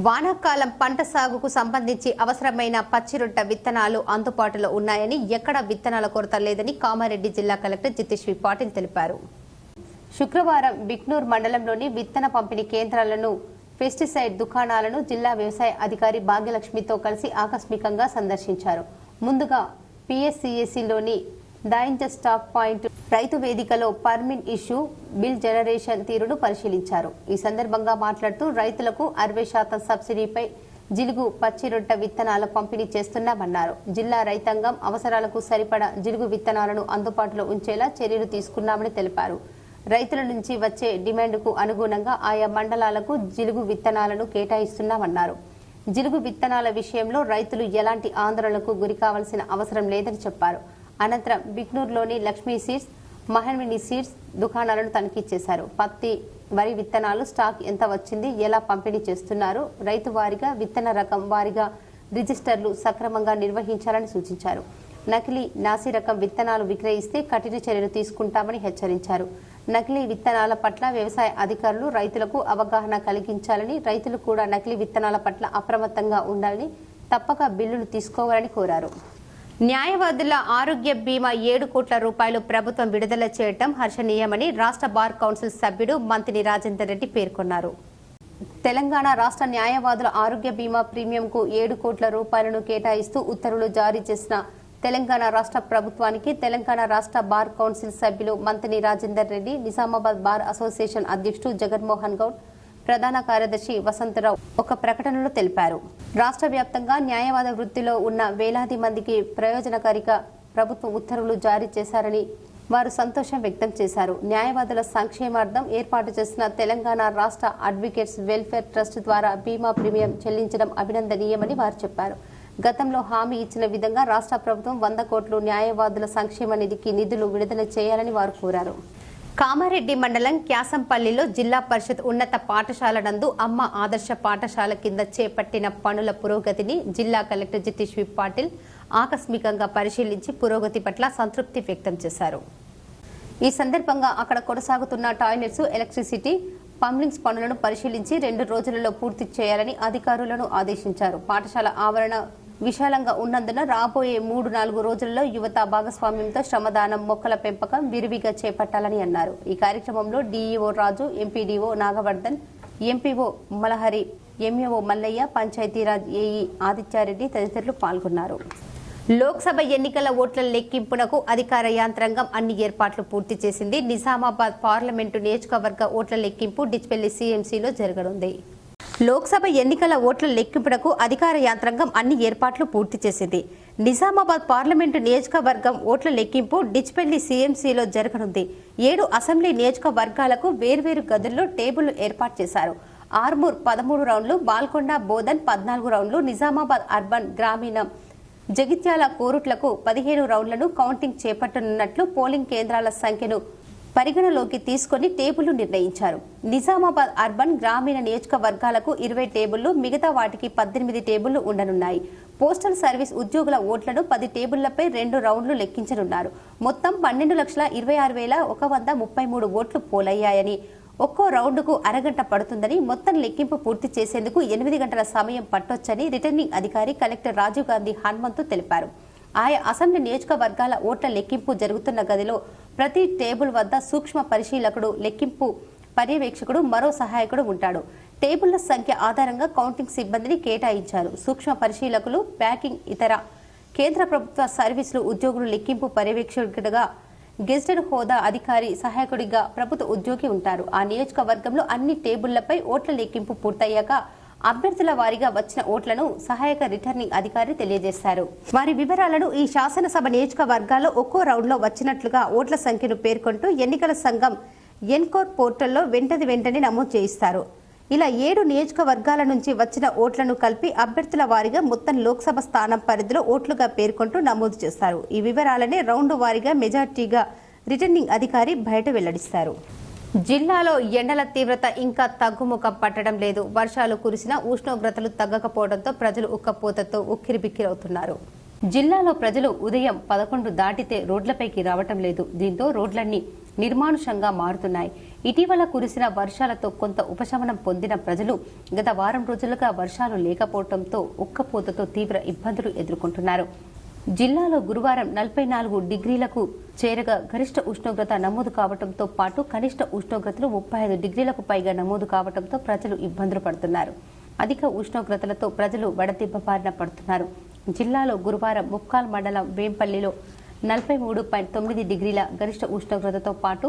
వానాకాలం పంట సాగుకు సంబంధించి అవసరమైన పచ్చిరొట్ట విత్తనాలు అందుబాటులో ఉన్నాయని, ఎక్కడా విత్తనాల కొరత లేదని కామారెడ్డి జిల్లా కలెక్టర్ జితేశ్వరి పాటిల్ తెలిపారు. శుక్రవారం బిక్నూర్ మండలంలోని విత్తన పంపిణీ కేంద్రాలను, పెస్టిసైడ్ దుకాణాలను జిల్లా వ్యవసాయ అధికారి భాగ్యలక్ష్మితో కలిసి ఆకస్మికంగా సందర్శించారు. ముందుగా పిఎస్సిఎస్సిలోని దాయింజ స్టాక్ పాయింట్, రైతు వేదికలో పర్మిన్ ఇష్యూ, బిల్ జనరేషన్ తీరును పరిశీలించారు. ఈ సందర్భంగా మాట్లాడుతూ రైతులకు 60% సబ్సిడీపై జిలుగు పచ్చిరొట్ట విత్తనాల పంపిణీ చేస్తున్నామన్నారు. జిల్లా రైతాంగం అవసరాలకు సరిపడా జిలుగు విత్తనాలను అందుబాటులో ఉంచేలా చర్యలు తీసుకున్నామని తెలిపారు. రైతుల నుంచి వచ్చే డిమాండ్కు అనుగుణంగా ఆయా మండలాలకు జిలుగు విత్తనాలను కేటాయిస్తున్నామన్నారు. జిలుగు విత్తనాల విషయంలో రైతులు ఎలాంటి ఆందోళనకు గురి కావాల్సిన అవసరం లేదని చెప్పారు. అనంతరం బిక్నూర్లోని లక్ష్మీ సీడ్స్, మహన్విని సీడ్స్ దుకాణాలను తనిఖీ చేశారు. పత్తి, వరి విత్తనాలు స్టాక్ ఎంత వచ్చింది, ఎలా పంపిణీ చేస్తున్నారు, రైతు వారీగా, విత్తన రకం వారీగా రిజిస్టర్లు సక్రమంగా నిర్వహించాలని సూచించారు. నకిలీ, నాసి రకం విత్తనాలు విక్రయిస్తే కఠిన చర్యలు తీసుకుంటామని హెచ్చరించారు. నకిలీ విత్తనాల పట్ల వ్యవసాయ అధికారులు రైతులకు అవగాహన కలిగించాలని, రైతులు కూడా నకిలీ విత్తనాల పట్ల అప్రమత్తంగా ఉండాలని, తప్పక బిల్లులు తీసుకోవాలని కోరారు. న్యాయవాదుల ఆరోగ్య బీమా 7 కోట్ల రూపాయలు ప్రభుత్వం విడుదల చేయడం హర్షణీయమని రాష్ట్ర బార్ కౌన్సిల్ సభ్యుడు మంత్రి రాజేందర్ రెడ్డి పేర్కొన్నారు. తెలంగాణ రాష్ట్ర న్యాయవాదుల ఆరోగ్య బీమా ప్రీమియంకు 7 కోట్ల రూపాయలను కేటాయిస్తూ ఉత్తర్వులు జారీ చేసిన తెలంగాణ రాష్ట్ర ప్రభుత్వానికి తెలంగాణ రాష్ట్ర బార్ కౌన్సిల్ సభ్యులు మంత్రి రాజేందర్ రెడ్డి, నిజామాబాద్ బార్ అసోసియేషన్ అధ్యక్షుడు జగన్మోహన్ గౌడ్, ప్రధాన కార్యదర్శి వసంతరావు ఒక ప్రకటనలో తెలిపారు. రాష్ట్ర వ్యాప్తంగా న్యాయవాద వృత్తిలో ఉన్న వేలాది మందికి ప్రయోజనకారిగా ప్రభుత్వం ఉత్తర్వులు జారీ చేశారని వారు సంతోషం వ్యక్తం చేశారు. న్యాయవాదుల సంక్షేమార్థం ఏర్పాటు చేసిన తెలంగాణ రాష్ట్ర అడ్వకేట్స్ వెల్ఫేర్ ట్రస్ట్ ద్వారా బీమా ప్రీమియం చెల్లించడం అభినందనీయమని వారు చెప్పారు. గతంలో హామీ ఇచ్చిన విధంగా రాష్ట్ర ప్రభుత్వం 100 కోట్లు న్యాయవాదుల సంక్షేమ నిధికి నిధులు విడుదల చేయాలని వారు కోరారు. కామారెడ్డి మండలం క్యాసంపల్లిలో జిల్లా పరిషత్ ఉన్నత పాఠశాల నందు అమ్మ ఆదర్శ పాఠశాల కింద చేపట్టిన పనుల పురోగతిని జిల్లా కలెక్టర్ జితేష్ వి పాటిల్ ఆకస్మికంగా పరిశీలించి పురోగతి పట్ల సంతృప్తి వ్యక్తం చేశారు. ఈ సందర్భంగా అక్కడ కొనసాగుతున్న టాయిలెట్స్, ఎలక్ట్రిసిటీ, పంప్లింగ్స్ పనులను పరిశీలించి 2 రోజులలో పూర్తి చేయాలని అధికారులను ఆదేశించారు. పాఠశాల ఆవరణ విశాలంగా ఉన్నందున రాబోయే 3-4 రోజులలో యువత భాగస్వామ్యంతో శ్రమదానం, మొక్కల పెంపకం విరివిగా చేపట్టాలని అన్నారు. ఈ కార్యక్రమంలో DEO Raju, MPDO Nagavardhan, MPO Malahari, MAO Mallaiah, Panchayati Raj AE Aditya Reddy తదితరులు పాల్గొన్నారు. లోక్సభ ఎన్నికల ఓట్ల లెక్కింపునకు అధికార యంత్రాంగం అన్ని ఏర్పాట్లు పూర్తి చేసింది. నిజామాబాద్ పార్లమెంటు నియోజకవర్గ ఓట్ల లెక్కింపు డిచ్పల్లి సీఎంసీలో జరగనుంది. లోక్సభ ఎన్నికల ఓట్ల లెక్కింపునకు అధికార యంత్రాంగం అన్ని ఏర్పాట్లు పూర్తి చేసింది. నిజామాబాద్ పార్లమెంటు నియోజకవర్గం ఓట్ల లెక్కింపు డిచ్పల్లి సీఎంసీలో జరగనుంది. 7 అసెంబ్లీ నియోజకవర్గాలకు వేర్వేరు గదుల్లో టేబుళ్లు ఏర్పాటు చేశారు. ఆర్మూర్ 13 రౌండ్లు, బాల్కొండ, బోధన్ 14 రౌండ్లు, నిజామాబాద్ అర్బన్, గ్రామీణ, జగిత్యాల, కోరుట్లకు 15 రౌండ్లను కౌంటింగ్ చేపట్టనున్నట్లు పోలింగ్ కేంద్రాల సంఖ్యను పరిగణలోకి తీసుకుని టేబుళ్లు నిర్ణయించారు. నిజామాబాద్ అర్బన్, గ్రామీణ నియోజకవర్గాలకు 20 టేబుళ్లు, మిగతా వాటికి 18 టేబుళ్లు ఉండనున్నాయి. పోస్టల్ సర్వీస్ ఉద్యోగుల ఓట్లను 10 టేబుళ్లపై 2 రౌండ్లు లెక్కించనున్నారు. మొత్తం 12,26,133 ఓట్లు పోలయ్యాయని, ఒక్కో రౌండ్కు అరగంట పడుతుందని, మొత్తం లెక్కింపు పూర్తి చేసేందుకు 8 గంటల సమయం పట్టొచ్చని రిటర్నింగ్ అధికారి కలెక్టర్ రాజీవ్ గాంధీ హనుమంతు తెలిపారు. ఆయా అసెంబ్లీ నియోజకవర్గాల ఓట్ల లెక్కింపు జరుగుతున్న గదిలో ప్రతి టేబుల్ వద్ద సూక్ష్మ పరిశీలకుడు, లెక్కింపు పర్యవేక్షకుడు, మరో సహాయకుడు ఉంటాడు. టేబుళ్ల సంఖ్య ఆధారంగా కౌంటింగ్ సిబ్బందిని కేటాయించారు. సూక్ష్మ పరిశీలకులు, ప్యాకింగ్, ఇతర కేంద్ర ప్రభుత్వ సర్వీసులు ఉద్యోగులు, లెక్కింపు పర్యవేక్షకుడిగా గెజిటెడ్ హోదా అధికారి, సహాయకుడిగా ప్రభుత్వ ఉద్యోగి ఉంటారు. ఆ నియోజకవర్గంలో అన్ని టేబుళ్లపై ఓట్ల లెక్కింపు పూర్తయ్యాక అభ్యర్థుల వారీగా వచ్చిన ఓట్లను సహాయక రిటర్నింగ్ అధికారి తెలియజేశారు. వారి వివరాలను ఈ శాసనసభ నియోజకవర్గాల్లో ఒక్కో రౌండ్లో వచ్చినట్లుగా ఓట్ల సంఖ్యను పేర్కొంటూ ఎన్నికల సంఘం ఎన్కోర్ పోర్టల్లో వెంటనే నమోదు చేయిస్తారు. ఇలా 7 నియోజకవర్గాల నుంచి వచ్చిన ఓట్లను కలిపి అభ్యర్థుల వారీగా మొత్తం లోక్సభ స్థానం పరిధిలో ఓట్లుగా పేర్కొంటూ నమోదు చేస్తారు. ఈ వివరాలనే రౌండ్ వారీగా మెజార్టీగా రిటర్నింగ్ అధికారి బయట వెల్లడిస్తారు. జిల్లాలో ఎండల తీవ్రత ఇంకా తగ్గుముఖం పట్టడం లేదు. వర్షాలు కురిసినా ఉష్ణోగ్రతలు తగ్గకపోవడంతో ప్రజలు ఉక్కపోతతో ఉక్కిరిబిక్కిరవుతున్నారు. జిల్లాలో ప్రజలు ఉదయం 11 దాటితే రోడ్లపైకి రావటం లేదు. దీంతో రోడ్లన్నీ నిర్మానుషంగా మారుతున్నాయి. ఇటీవల కురిసిన వర్షాలతో కొంత ఉపశమనం పొందిన ప్రజలు గత వారం రోజులుగా వర్షాలు లేకపోవడంతో ఉక్కపోతతో తీవ్ర ఇబ్బందులు ఎదుర్కొంటున్నారు. జిల్లాలో గురువారం 44 డిగ్రీలకు చేరగా గరిష్ట ఉష్ణోగ్రత నమోదు కావడంతో పాటు కనిష్ట ఉష్ణోగ్రతలు 35 డిగ్రీలకు పైగా నమోదు కావడంతో ప్రజలు ఇబ్బందులు పడుతున్నారు. అధిక ఉష్ణోగ్రతలతో ప్రజలు వడదెబ్బ బారిన పడుతున్నారు. జిల్లాలో గురువారం ముక్కాల్ మండలం వేంపల్లిలో 43.9 డిగ్రీల గరిష్ట ఉష్ణోగ్రతతో పాటు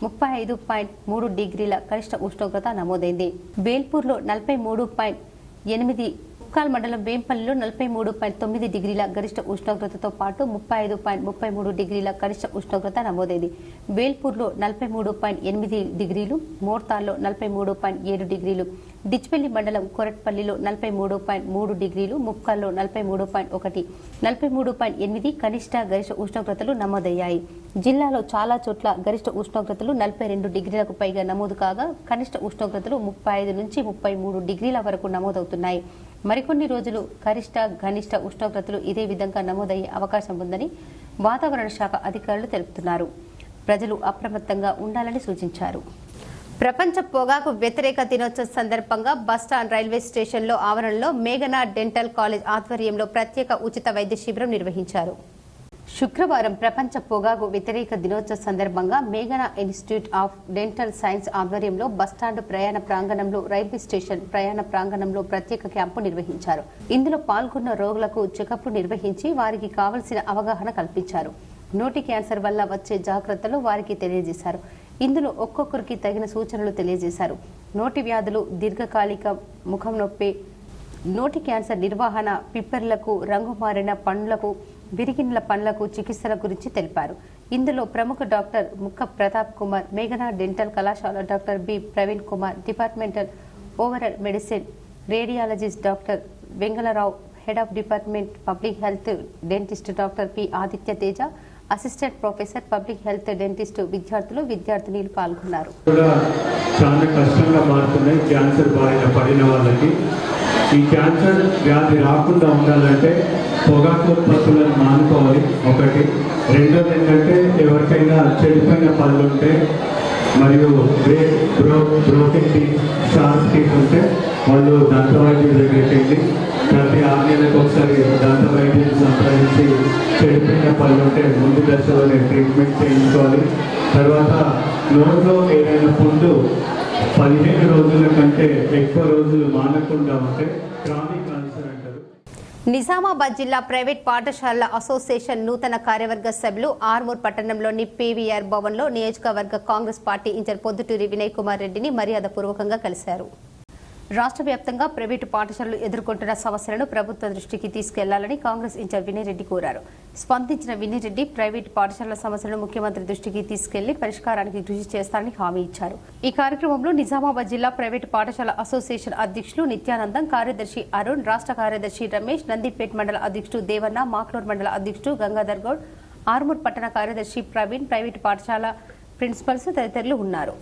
35.3 డిగ్రీల గరిష్ట ఉష్ణోగ్రత నమోదైంది. బేల్పూర్లో 43.8, ముక్కాల్ మండలం వేంపల్లిలో 43.9 డిగ్రీల గరిష్ట ఉష్ణోగ్రతతో పాటు 35.33 డిగ్రీల గరిష్ట ఉష్ణోగ్రత నమోదైంది. బేల్పూర్లో 43.8 డిగ్రీలు, మోర్తాల్లో 43.7 డిగ్రీలు, డిచ్పల్లి మండలం కొరట్పల్లిలో 43.3 డిగ్రీలు, ముక్కాల్లో 43.1, 43.8 కనిష్ట గరిష్ట ఉష్ణోగ్రతలు నమోదయ్యాయి. జిల్లాలో చాలా చోట్ల గరిష్ట ఉష్ణోగ్రతలు 42 డిగ్రీలకు పైగా నమోదు కాగా కనిష్ట ఉష్ణోగ్రతలు 35 నుంచి 33 డిగ్రీల వరకు నమోదవుతున్నాయి. మరికొన్ని రోజులు గరిష్ట కనిష్ట ఉష్ణోగ్రతలు ఇదే విధంగా నమోదయ్యే అవకాశం ఉందని వాతావరణ శాఖ అధికారులు తెలుపుతున్నారు. ప్రజలు అప్రమత్తంగా ఉండాలని సూచించారు. ప్రపంచ పొగాకు వ్యతిరేక దినోత్సవం సందర్భంగా బస్టాండ్ రైల్వే స్టేషన్లో ఆవరణలో మేఘనా డెంటల్ కాలేజ్ ఆధ్వర్యంలో ప్రత్యేక ఉచిత వైద్య శిబిరం నిర్వహించారు. శుక్రవారం ప్రపంచ పొగాకు వ్యతిరేక దినోత్సవం సందర్భంగా మేఘనా ఇన్స్టిట్యూట్ ఆఫ్ డెంటల్ సైన్స్ ఆధ్వర్యంలో బస్టాండ్ ప్రయాణ ప్రాంగణంలో, రైల్వే స్టేషన్ ప్రయాణ ప్రాంగణంలో ప్రత్యేక క్యాంపు నిర్వహించారు. ఇందులో పాల్గొన్న రోగులకు చెకప్లు నిర్వహించి వారికి కావలసిన అవగాహన కల్పించారు. నోటి క్యాన్సర్ వల్ల వచ్చే జాగ్రత్తలు వారికి తెలియజేశారు. ఇందులో ఒక్కొక్కరికి తగిన సూచనలు తెలియజేశారు. నోటి వ్యాధులు, దీర్ఘకాలిక ముఖం నొప్పి, నోటి క్యాన్సర్ నిర్వహణ, పిప్పర్లకు, రంగు మారిన పండ్లకు, విరిగిన పండ్లకు చికిత్సల గురించి తెలిపారు. ఇందులో ప్రముఖ డాక్టర్ ముక్క ప్రతాప్ కుమార్, మేఘనా డెంటల్ కళాశాల doctor B Praveen Kumar, departmental overall medicine radiologist doctor Vengalarao, head of department public health dentist doctor P Aditya Teja, assistant professor public health dentist విద్యార్థులు విద్యార్థినీలు పాల్గొన్నారు. చాలా కష్టంగా మారుతున్నాయి క్యాన్సర్ బారిన పడిన వాళ్ళకి. ఈ క్యాన్సర్ వ్యాధి రాకుండా ఉండాలంటే పొగాకు ఉత్పత్తులను మానుకోవాలి ఒకటి. రెండోది ఏంటంటే ఎవరికైనా చెడిపోయిన పళ్ళు ఉంటే మరియు బ్రోకెన్ టీత్, షార్ప్ టీత్ ఉంటే వాళ్ళు దంత వైద్యుల దగ్గరికి వెళ్ళి ప్రతి 6 నెలలకు ఒకసారి దంత వైద్యులు సంప్రదించి చెడిపోయిన పళ్ళు ఉంటే ముందు దశలోనే ట్రీట్మెంట్ చేయించుకోవాలి. తర్వాత నోట్లో ఏదైనా పుండు 15 రోజుల కంటే ఎక్కువ రోజులు మానకుండా ఉంటే క్రానిక్ క్యాన్సర్ అంటారు. నిజామాబాద్ జిల్లా ప్రైవేట్ పాఠశాలల అసోసియేషన్ నూతన కార్యవర్గ సభ్యులు ఆర్మూర్ పట్టణంలోని పీవీఆర్ భవన్లో నియోజకవర్గ కాంగ్రెస్ పార్టీ ఇన్ఛార్జ్ పొద్దుటూరి వినయ్ కుమార్ రెడ్డిని మర్యాదపూర్వకంగా కలిశారు. రాష్ట్ర వ్యాప్తంగా ప్రైవేటు పాఠశాలలు ఎదుర్కొంటున్న సమస్యలను ప్రభుత్వ దృష్టికి తీసుకెళ్లాలని కాంగ్రెస్ ఇన్ఛార్జ్ వినయ్ రెడ్డి కోరారు. స్పందించిన వినయ్ రెడ్డి ప్రైవేటు పాఠశాలల సమస్యలను ముఖ్యమంత్రి దృష్టికి తీసుకెళ్లి పరిష్కారానికి కృషి చేస్తారని హామీ ఇచ్చారు. ఈ కార్యక్రమంలో నిజామాబాద్ జిల్లా ప్రైవేటు పాఠశాల అసోసియేషన్ అధ్యక్షులు నిత్యానందం, కార్యదర్శి అరుణ్, రాష్ట్ర కార్యదర్శి రమేష్, నందిపేట్ మండల అధ్యక్షుడు దేవన్న, మాక్లూర్ మండల అధ్యక్షుడు గంగాధర్ గౌడ్, ఆర్మూర్ పట్టణ కార్యదర్శి ప్రవీణ్, ప్రైవేటు పాఠశాల ప్రిన్సిపల్స్ తదితరులు ఉన్నారు.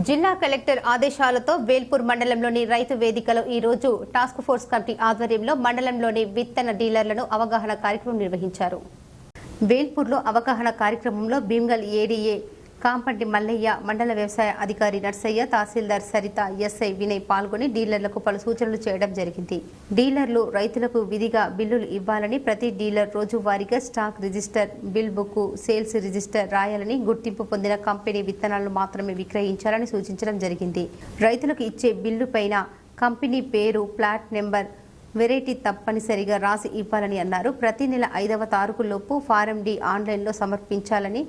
జిల్లా కలెక్టర్ ఆదేశాలతో వేల్పూర్ మండలంలోని రైతు వేదికలో ఈ రోజు టాస్క్ ఫోర్స్ కమిటీ ఆధ్వర్యంలో మండలంలోని విత్తన డీలర్లను అవగాహన కార్యక్రమం నిర్వహించారు. వేల్పూర్లో అవగాహన కార్యక్రమంలో భీమ్గల్ ఏడీఏ కాంపంటి మల్లయ్య, మండల వ్యవసాయ అధికారి నర్సయ్య, తహసీల్దార్ సరిత, ఎస్ఐ వినయ్ పాల్గొని డీలర్లకు పలు సూచనలు చేయడం జరిగింది. డీలర్లు రైతులకు విధిగా బిల్లులు ఇవ్వాలని, ప్రతి డీలర్ రోజువారీగా stock register, bill book, sales register రాయాలని, గుర్తింపు పొందిన కంపెనీ విత్తనాలను మాత్రమే విక్రయించాలని సూచించడం జరిగింది. రైతులకు ఇచ్చే బిల్లు పైన కంపెనీ పేరు, ప్లాట్ నెంబర్, వెరైటీ తప్పనిసరిగా రాసి ఇవ్వాలని అన్నారు. ప్రతి నెల 5వ తారీఖులోపు ఫారం డి ఆన్లైన్లో సమర్పించాలని,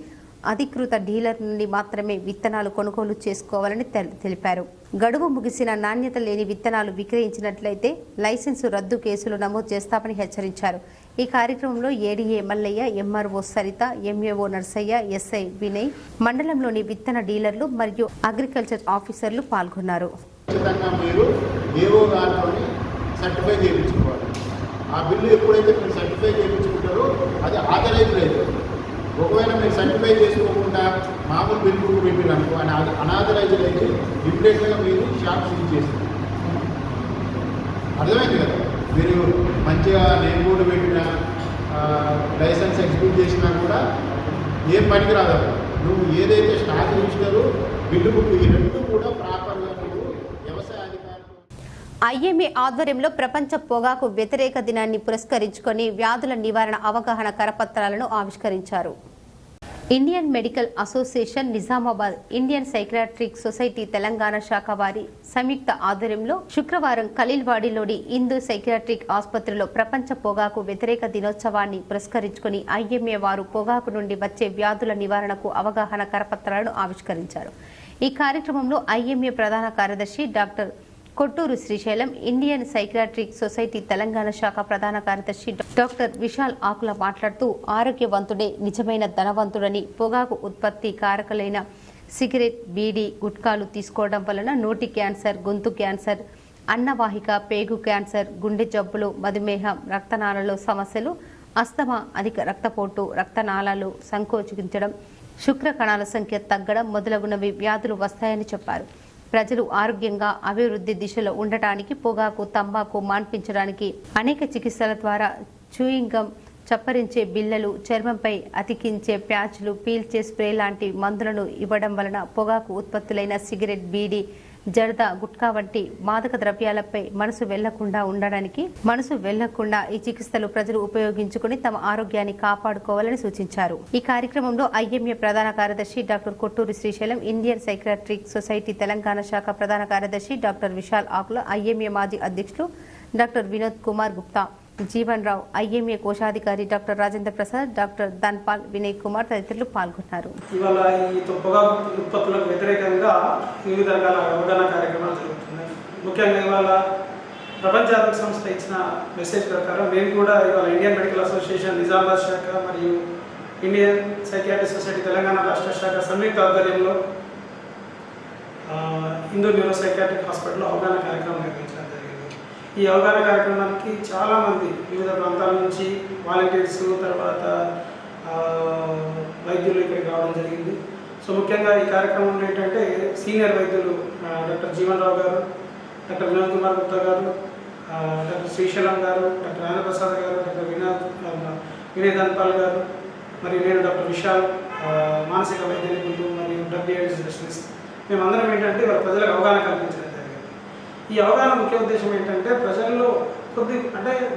అధికృత డీలర్ నుండి మాత్రమే విత్తనాలు కొనుగోలు చేసుకోవాలని తెలిపారు. గడువు ముగిసిన నాణ్యత లేని విత్తనాలు విక్రయించినట్లయితే లైసెన్సు రద్దు కేసులు నమోదు చేస్తామని హెచ్చరించారు. ఈ కార్యక్రమంలో ADA Mallaiah, MRO Saritha, MAO Narsaiah, SI Vinay, మండలంలోని విత్తన డీలర్లు మరియు అగ్రికల్చర్ ఆఫీసర్లు పాల్గొన్నారు. సర్టిఫై చేయించుకోవాలి. ఆ బిల్లు ఎప్పుడైతే మీరు సర్టిఫై చేయించుకుంటారో అది ఆథరైజ్డ్ అవుతుంది. ఒకవేళ మీరు సర్టిఫై చేసుకోకుండా మామూలు బిల్ బుక్ పెట్టినప్పుడు అని అనాథరైజ్డ్ అయితే ఇమ్మీడియట్గా మీరు షాప్ సీజ్ చేస్తారు. అర్థమైంది కదా? మీరు మంచిగా నేమ్ బోర్డు పెట్టిన లైసెన్స్ ఎగ్జిక్యూట్ చేసినా కూడా ఏం పనికి రాదు. నువ్వు ఏదైతే స్టాక్ రిజిస్టరు, బిల్లు బుక్ ఈ రెండు కూడా ప్రాపర్గా నువ్వు వ్యవసాయ అధికారులు. ఐఎంఏ ఆధ్వర్యంలో ప్రపంచ పొగాకు వ్యతిరేక దినాన్ని పురస్కరించుకొని వ్యాధుల నివారణ అవగాహన కరపత్రాలను ఆవిష్కరించారు. Indian medical association Nizamabad, Indian psychiatric society Telangana శాఖ వారి సంయుక్త ఆధ్వర్యంలో శుక్రవారం ఖలీల్వాడిలోని హిందూ సైకియాట్రిక్ ఆసుపత్రిలో ప్రపంచ పొగాకు వ్యతిరేక దినోత్సవాన్ని పురస్కరించుకొని ఐఎంఏ వారు పొగాకు నుండి వచ్చే వ్యాధుల నివారణకు అవగాహన కరపత్రాలను ఆవిష్కరించారు. ఈ కార్యక్రమంలో ఐఎంఏ ప్రధాన కార్యదర్శి doctor Kottoor Srisailam, Indian psychiatric society Telangana శాఖ ప్రధాన కార్యదర్శి డాక్టర్ విశాల్ ఆకుల మాట్లాడుతూ ఆరోగ్యవంతుడే నిజమైన ధనవంతుడని, పొగాకు ఉత్పత్తి కారకులైన సిగరెట్, బీడీ, గుట్కాలు తీసుకోవడం వలన నోటి క్యాన్సర్, గొంతు క్యాన్సర్, అన్నవాహిక, పేగు క్యాన్సర్, గుండె జబ్బులు, మధుమేహం, రక్తనాళాల సమస్యలు, అస్తమా, అధిక రక్తపోటు, రక్తనాళాలు సంకోచించడం, శుక్ర కణాల సంఖ్య తగ్గడం మొదలగునవి వ్యాధులు వస్తాయని చెప్పారు. ప్రజలు ఆరోగ్యంగా అభివృద్ధి దిశలో ఉండటానికి పొగాకు, తంబాకు మాన్పించడానికి అనేక చికిత్సల ద్వారా చూయింగ్ గమ్, చప్పరించే బిళ్ళలు, చర్మంపై అతికించే ప్యాచ్లు, పీల్చే స్ప్రే లాంటి మందులను ఇవ్వడం వలన పొగాకు ఉత్పత్తులైన సిగరెట్, బీడీ, జర్ద, గుట్కా వంటి మాదక ద్రవ్యాలపై మనసు వెళ్లకుండా ఈ చికిత్సలు ప్రజలు ఉపయోగించుకుని తమ ఆరోగ్యాన్ని కాపాడుకోవాలని సూచించారు. ఈ కార్యక్రమంలో ఐఎంఏ ప్రధాన కార్యదర్శి doctor Kotturi Srisailam, Indian psychiatric society Telangana శాఖ ప్రధాన కార్యదర్శి డాక్టర్ విశాల్ ఆకుల, ఐఎంఏ మాజీ అధ్యక్షులు డాక్టర్ వినోద్ కుమార్ గుప్తా, జీవన్ రావు, ఐఎంఏ కోశాధికారి డాక్టర్ రాజేంద్ర ప్రసాద్, డాక్టర్ ధన్పాల్, వినయ్ కుమార్ తదితరులు పాల్గొన్నారు. ఇవాళ ఈ పొగాకు ఉత్పత్తులకు వ్యతిరేకంగా వివిధ రకాల అవగాహన కార్యక్రమాలు జరుగుతున్నాయి. ముఖ్యంగా ఇవాళ ప్రపంచ ఆరోగ్య సంస్థ ఇచ్చిన మెసేజ్ ప్రకారం మేము కూడా ఇవాళ ఇండియన్ మెడికల్ అసోసియేషన్ నిజామాబాద్ శాఖ మరియు ఇండియన్ సైకియాట్రిక్ సొసైటీ తెలంగాణ రాష్ట్ర శాఖ సంయుక్త ఆధ్వర్యంలో హిందూ న్యూరో సైకియాట్రిక్ హాస్పిటల్లో అవగాహన కార్యక్రమం నిర్వహించడం జరిగింది. ఈ అవగాహన కార్యక్రమానికి చాలామంది వివిధ ప్రాంతాల నుంచి వాలంటీర్స్, తర్వాత వైద్యులు ఇక్కడికి రావడం జరిగింది. సో ముఖ్యంగా ఈ కార్యక్రమంలో ఏంటంటే సీనియర్ వైద్యులు డాక్టర్ జీవన్ రావు గారు, డాక్టర్ వినోద్ కుమార్ గుప్తా గారు, డాక్టర్ శ్రీశైలం గారు, డాక్టర్ రాజప్రసాద్ గారు, డాక్టర్ వినయ్ ధన్పాల్ గారు, మరియు నేను డాక్టర్ విశాల్, మానసిక వైద్య నిపుణులు మరియు WH స్పెషలిస్ట్, మేమందరం ఏంటంటే వాళ్ళ ప్రజలకు అవగాహన కల్పించడం జరిగింది. ఈ అవగాహన ముఖ్య ఉద్దేశం ఏంటంటే ప్రజల్లో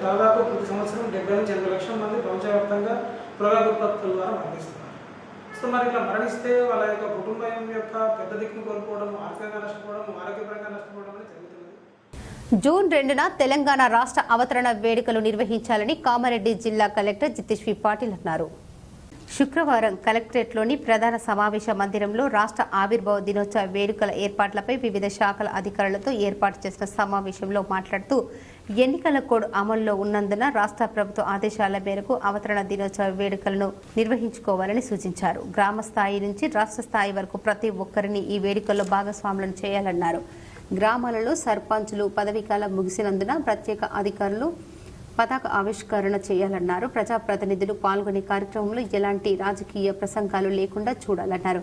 దాదాపు ప్రతి సంవత్సరం 70 నుంచి 80 లక్షల మంది ప్రపంచవ్యాప్తంగా పొగాకు ఉత్పత్తుల ద్వారా మరణిస్తున్నారు. సో మరి ఇట్లా మరణిస్తే వాళ్ళ యొక్క కుటుంబం యొక్క పెద్ద దిక్కును కోల్పోవడం, ఆర్థికంగా నష్టపోవడం, ఆరోగ్యపరంగా నష్టపోవడం అనేది జరుగుతుంది. జూన్ 2న తెలంగాణ రాష్ట్ర అవతరణ వేడుకలు నిర్వహించాలని కామారెడ్డి జిల్లా కలెక్టర్ జితేష్ పాటిల్ అన్నారు. శుక్రవారం కలెక్టరేట్లోని ప్రధాన సమావేశ మందిరంలో రాష్ట్ర ఆవిర్భావ దినోత్సవ వేడుకల ఏర్పాట్లపై వివిధ శాఖల అధికారులతో ఏర్పాటు చేసిన సమావేశంలో మాట్లాడుతూ ఎన్నికల కోడ్ అమల్లో ఉన్నందున రాష్ట్ర ప్రభుత్వ ఆదేశాల మేరకు అవతరణ దినోత్సవ వేడుకలను నిర్వహించుకోవాలని సూచించారు. గ్రామ స్థాయి నుంచి రాష్ట్ర స్థాయి వరకు ప్రతి ఒక్కరిని ఈ వేడుకల్లో భాగస్వాములను చేయాలన్నారు. గ్రామాలలో సర్పంచులు పదవీకాలం ముగిసినందున ప్రత్యేక అధికారులు పతాక ఆవిష్కరణ చేయాలన్నారు. ప్రజాప్రతినిధులు పాల్గొనే కార్యక్రమంలో ఎలాంటి రాజకీయ ప్రసంగాలు లేకుండా చూడాలన్నారు.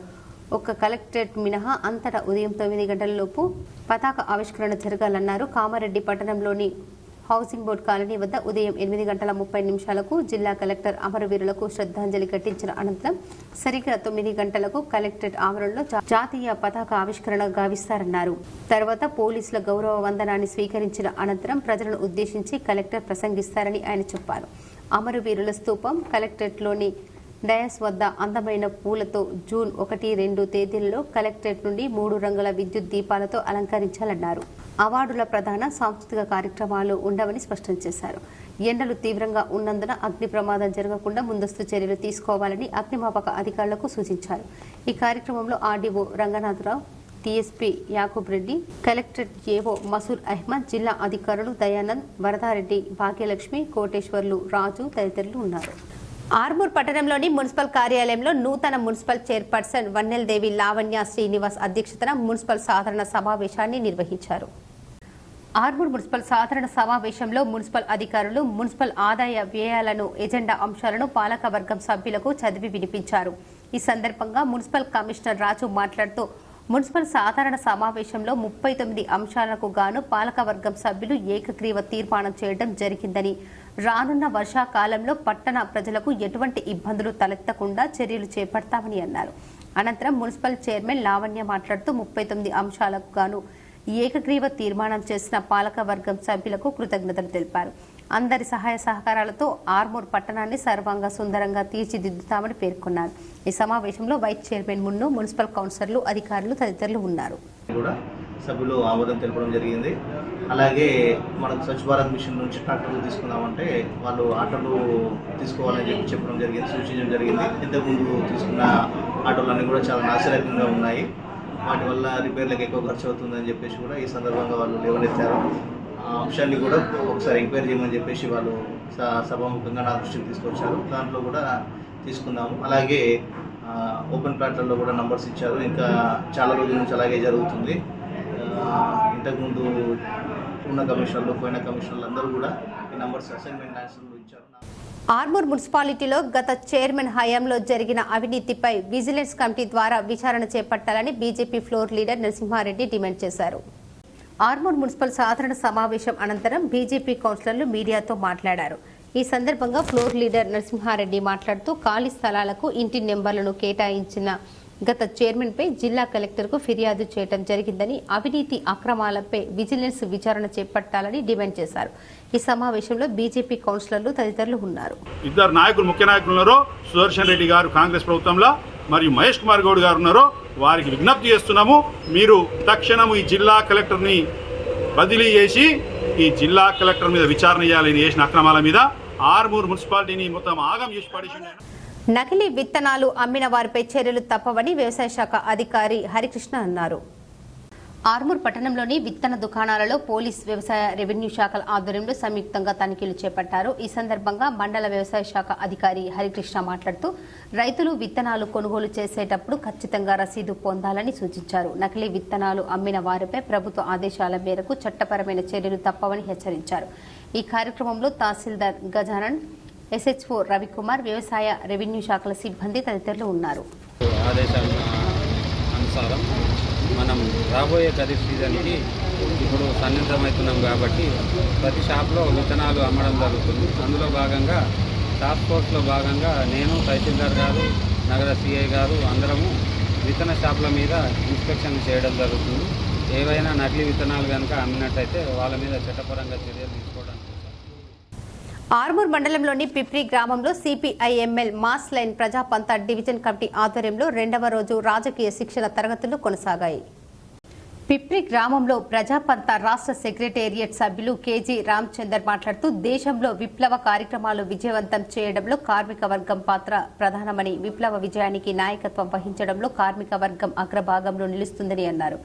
ఒక్క కలెక్టరేట్ మినహా అంతటా ఉదయం 9 గంటలలోపు పతాక ఆవిష్కరణ జరగాలన్నారు. కామారెడ్డి పట్టణంలోని హౌసింగ్ బోర్డు కాలనీ వద్ద ఉదయం 8:30 జిల్లా కలెక్టర్ అమరవీరులకు శ్రద్ధాంజలి ఘటించిన అనంతరం సరిగ్గా 9 గంటలకు కలెక్టరేట్ ఆవరణలో జాతీయ పతాక ఆవిష్కరణ గావిస్తారన్నారు. తర్వాత పోలీసుల గౌరవ వందనాన్ని స్వీకరించిన అనంతరం ప్రజలను ఉద్దేశించి కలెక్టర్ ప్రసంగిస్తారని ఆయన చెప్పారు. అమరవీరుల స్తూపం కలెక్టరేట్లోని డయాస్ వద్ద అందమైన పూలతో జూన్ 1, 2 తేదీలలో కలెక్టరేట్ నుండి 3 రంగుల విద్యుత్ దీపాలతో అలంకరించాలన్నారు. అవార్డుల ప్రధాన సాంస్కృతిక కార్యక్రమాలు ఉండవని స్పష్టం చేశారు. ఎండలు తీవ్రంగా ఉన్నందున అగ్ని ప్రమాదం జరగకుండా ముందస్తు చర్యలు తీసుకోవాలని అగ్నిమాపక అధికారులకు సూచించారు. ఈ కార్యక్రమంలో RDO Ranganatharao, TSP Yakub Reddy, collectorate AO Masur Ahmed, జిల్లా అధికారులు దయానంద్, వరదారెడ్డి, భాగ్యలక్ష్మి, కోటేశ్వర్లు, రాజు తదితరులు ఉన్నారు. ఆర్మూర్ పట్టణంలోని మున్సిపల్ కార్యాలయంలో నూతన మున్సిపల్ చైర్పర్సన్ వన్నెల్దేవి లావణ్య శ్రీనివాస్ అధ్యక్షతన మున్సిపల్ సాధారణ సమావేశాన్ని నిర్వహించారు. ఆర్మూర్ మున్సిపల్ సాధారణ సమావేశంలో మున్సిపల్ అధికారులు మున్సిపల్ ఆదాయ వ్యయాలను, ఎజెండా అంశాలను పాలకవర్గం సభ్యులకు చదివి వినిపించారు. ఈ సందర్భంగా మున్సిపల్ కమిషనర్ రాజు మాట్లాడుతూ మున్సిపల్ సాధారణ సమావేశంలో 39 అంశాలకు గాను పాలకవర్గం సభ్యులు ఏకగ్రీవ తీర్మానం చేయడం జరిగిందని, రానున్న వర్షాకాలంలో పట్టణ ప్రజలకు ఎటువంటి ఇబ్బందులు తలెత్తకుండా చర్యలు చేపడతామని అన్నారు. అనంతరం మున్సిపల్ చైర్మన్ లావణ్య మాట్లాడుతూ 39 అంశాలకు గాను ఏకగ్రీవ తీర్మానం చేసిన పాలకవర్గం సభ్యులకు కృతజ్ఞతలు తెలిపారు. అందరి సహాయ సహకారాలతో ఆర్మూర్ పట్టణాన్ని సర్వాంగ సుందరంగా తీర్చిదిద్దుతామని పేర్కొన్నారు. ఈ సమావేశంలో వైస్ చైర్మన్ మున్ను, మున్సిపల్ కౌన్సిలర్లు, అధికారులు తదితరులు ఉన్నారు. సభ్యులు ఆమోదం తెలపడం జరిగింది. అలాగే మనకు స్వచ్ఛ భారత్ మిషన్ నుంచి ట్రాక్టర్లు తీసుకున్నామంటే వాళ్ళు ఆటోలు తీసుకోవాలని చెప్పడం జరిగింది, సూచించడం జరిగింది. ఇంతకుముందు తీసుకున్న ఆటోలన్నీ కూడా చాలా నాసిరకంగా ఉన్నాయి, వాటి వల్ల రిపేర్లకు ఎక్కువ ఖర్చు అవుతుందని చెప్పేసి కూడా ఈ సందర్భంగా వాళ్ళు లేవనెత్తారు. ఆ అంశాన్ని కూడా ఒకసారి ఎంక్వైరీ చేయమని చెప్పేసి వాళ్ళు సభాముఖంగా నా దృష్టికి తీసుకొచ్చారు. దాంట్లో కూడా తీసుకుందాము. అలాగే ఓపెన్ ప్లాట్లలో కూడా నంబర్స్ ఇచ్చారు. ఇంకా చాలా రోజుల నుంచి అలాగే జరుగుతుంది. ఇంతకుముందు ఉన్న కమిషనర్లు, పోయిన కమిషనర్లు అందరూ కూడా ఈ నంబర్స్ అసైన్మెంట్ ఆన్సర్లు ఇచ్చారు. ఆర్మూర్ మున్సిపాలిటీలో గత చైర్మన్ హయాంలో జరిగిన అవినీతిపై విజిలెన్స్ కమిటీ ద్వారా విచారణ చేపట్టాలని BJP floor leader Narasimha Reddy demand చేశారు. ఆర్మూర్ మున్సిపల్ సాధారణ సమావేశం అనంతరం బీజేపీ కౌన్సిలర్లు మీడియాతో మాట్లాడారు. ఈ సందర్భంగా ఫ్లోర్ లీడర్ నరసింహారెడ్డి మాట్లాడుతూ ఖాళీ స్థలాలకు ఇంటి నెంబర్లను కేటాయించిన గత చైర్మన్పై జిల్లా కలెక్టర్కు ఫిర్యాదు చేయడం జరిగిందని, అవినీతి అక్రమాలపై విజిలెన్స్ విచారణ చేపట్టాలని డిమాండ్ చేశారు. ఈ సమావేశంలో బీజేపీ కౌన్సిలర్లు తదితరులు ఉన్నారు. ఇద్దరు నాయకులు, ముఖ్య నాయకులు ఉన్నారు. సుదర్శన్ రెడ్డి గారు కాంగ్రెస్ ప్రభుత్వంలో, మరియు మహేష్ కుమార్ గౌడ్ గారు ఉన్నారు. వారికి విజ్ఞప్తి చేస్తున్నాము, మీరు తక్షణం ఈ జిల్లా కలెక్టర్ని బదిలీ చేసి ఈ జిల్లా కలెక్టర్ మీద విచారణ చేయాలని చేసిన అక్రమాల మీద. ఆర్మూర్ మున్సిపాలిటీని మొత్తం ఆగం చేసి పడేసి నకిలీ విత్తనాలు అమ్మిన వారిపై చర్యలు తప్పవని వ్యవసాయ శాఖ అధికారి హరికృష్ణ అన్నారు. ఆర్మూర్ పట్టణంలోని విత్తన దుకాణాలలో పోలీస్ వ్యవసాయ రెవెన్యూ శాఖల ఆధ్వర్యంలో సంయుక్తంగా తనిఖీలు చేపట్టారు. ఈ సందర్భంగా మండల వ్యవసాయ శాఖ అధికారి హరికృష్ణ మాట్లాడుతూ రైతులు విత్తనాలు కొనుగోలు చేసేటప్పుడు ఖచ్చితంగా రసీదు పొందాలని సూచించారు. నకిలీ విత్తనాలు అమ్మిన వారిపై ప్రభుత్వ ఆదేశాల మేరకు చట్టపరమైన చర్యలు తప్పవని హెచ్చరించారు. ఈ కార్యక్రమంలో తహసీల్దార్ గజానన్, SHO రవికుమార్, వ్యవసాయ రెవెన్యూ శాఖల సిబ్బంది తదితరులు ఉన్నారు. మనం రాబోయే ఖరీఫ్ సీజన్కి ఇప్పుడు సన్నిహితమవుతున్నాం కాబట్టి ప్రతి షాప్లో విత్తనాలు అమ్మడం జరుగుతుంది. అందులో భాగంగా టాస్క్ ఫోర్స్లో భాగంగా నేను, తహసీల్దార్ గారు, నగర CI గారు అందరము విత్తన షాపుల మీద ఇన్స్పెక్షన్ చేయడం జరుగుతుంది. ఏవైనా నకిలీ విత్తనాలు కనుక అమ్మినట్టయితే వాళ్ళ మీద చట్టపరంగా చర్యలు తీసుకోవడానికి. ఆర్మూర్ మండలంలోని పిప్రి గ్రామంలో CPI-ML mass line ప్రజాపంత division committee ఆధ్వర్యంలో 2వ రోజు రాజకీయ శిక్షణ తరగతులు కొనసాగాయి. పిప్రి గ్రామంలో ప్రజాపంత రాష్ట్ర సెక్రటేరియట్ సభ్యులు KG రామచందర్ మాట్లాడుతూ దేశంలో విప్లవ కార్యక్రమాలు విజయవంతం చేయడంలో కార్మిక వర్గం పాత్ర ప్రధానమని, విప్లవ విజయానికి నాయకత్వం వహించడంలో కార్మిక వర్గం అగ్రభాగంలో నిలుస్తుందని అన్నారు.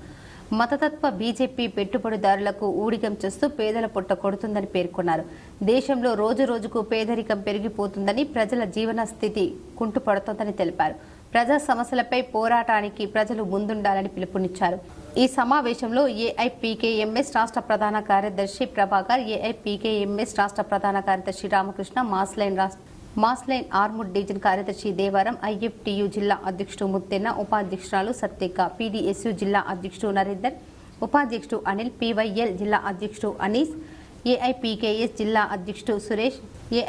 మతతత్వ బీజేపీ పెట్టుబడిదారులకు ఊడిగం చేస్తూ పేదల పొట్ట కొడుతుందని పేర్కొన్నారు. దేశంలో రోజు రోజుకు పేదరికం పెరిగిపోతుందని, ప్రజల జీవన స్థితి కుంటుపడుతోందని తెలిపారు. ప్రజా సమస్యలపై పోరాటానికి ప్రజలు ముందుండాలని పిలుపునిచ్చారు. ఈ సమావేశంలో AIPKMS రాష్ట్ర ప్రధాన కార్యదర్శి ప్రభాకర్, AIPKMS రాష్ట్ర ప్రధాన కార్యదర్శి Ramakrishna, mass line Armoor division కార్యదర్శి దేవారం, IFTU జిల్లా అధ్యక్షుడు ముత్తెన్న, ఉపాధ్యక్షురాలు సత్తిక, PDSU జిల్లా అధ్యక్షుడు నరేందర్, ఉపాధ్యక్షుడు అనిల్, PYL జిల్లా అధ్యక్షుడు అనీస్, AIPKS జిల్లా అధ్యక్షుడు సురేష్,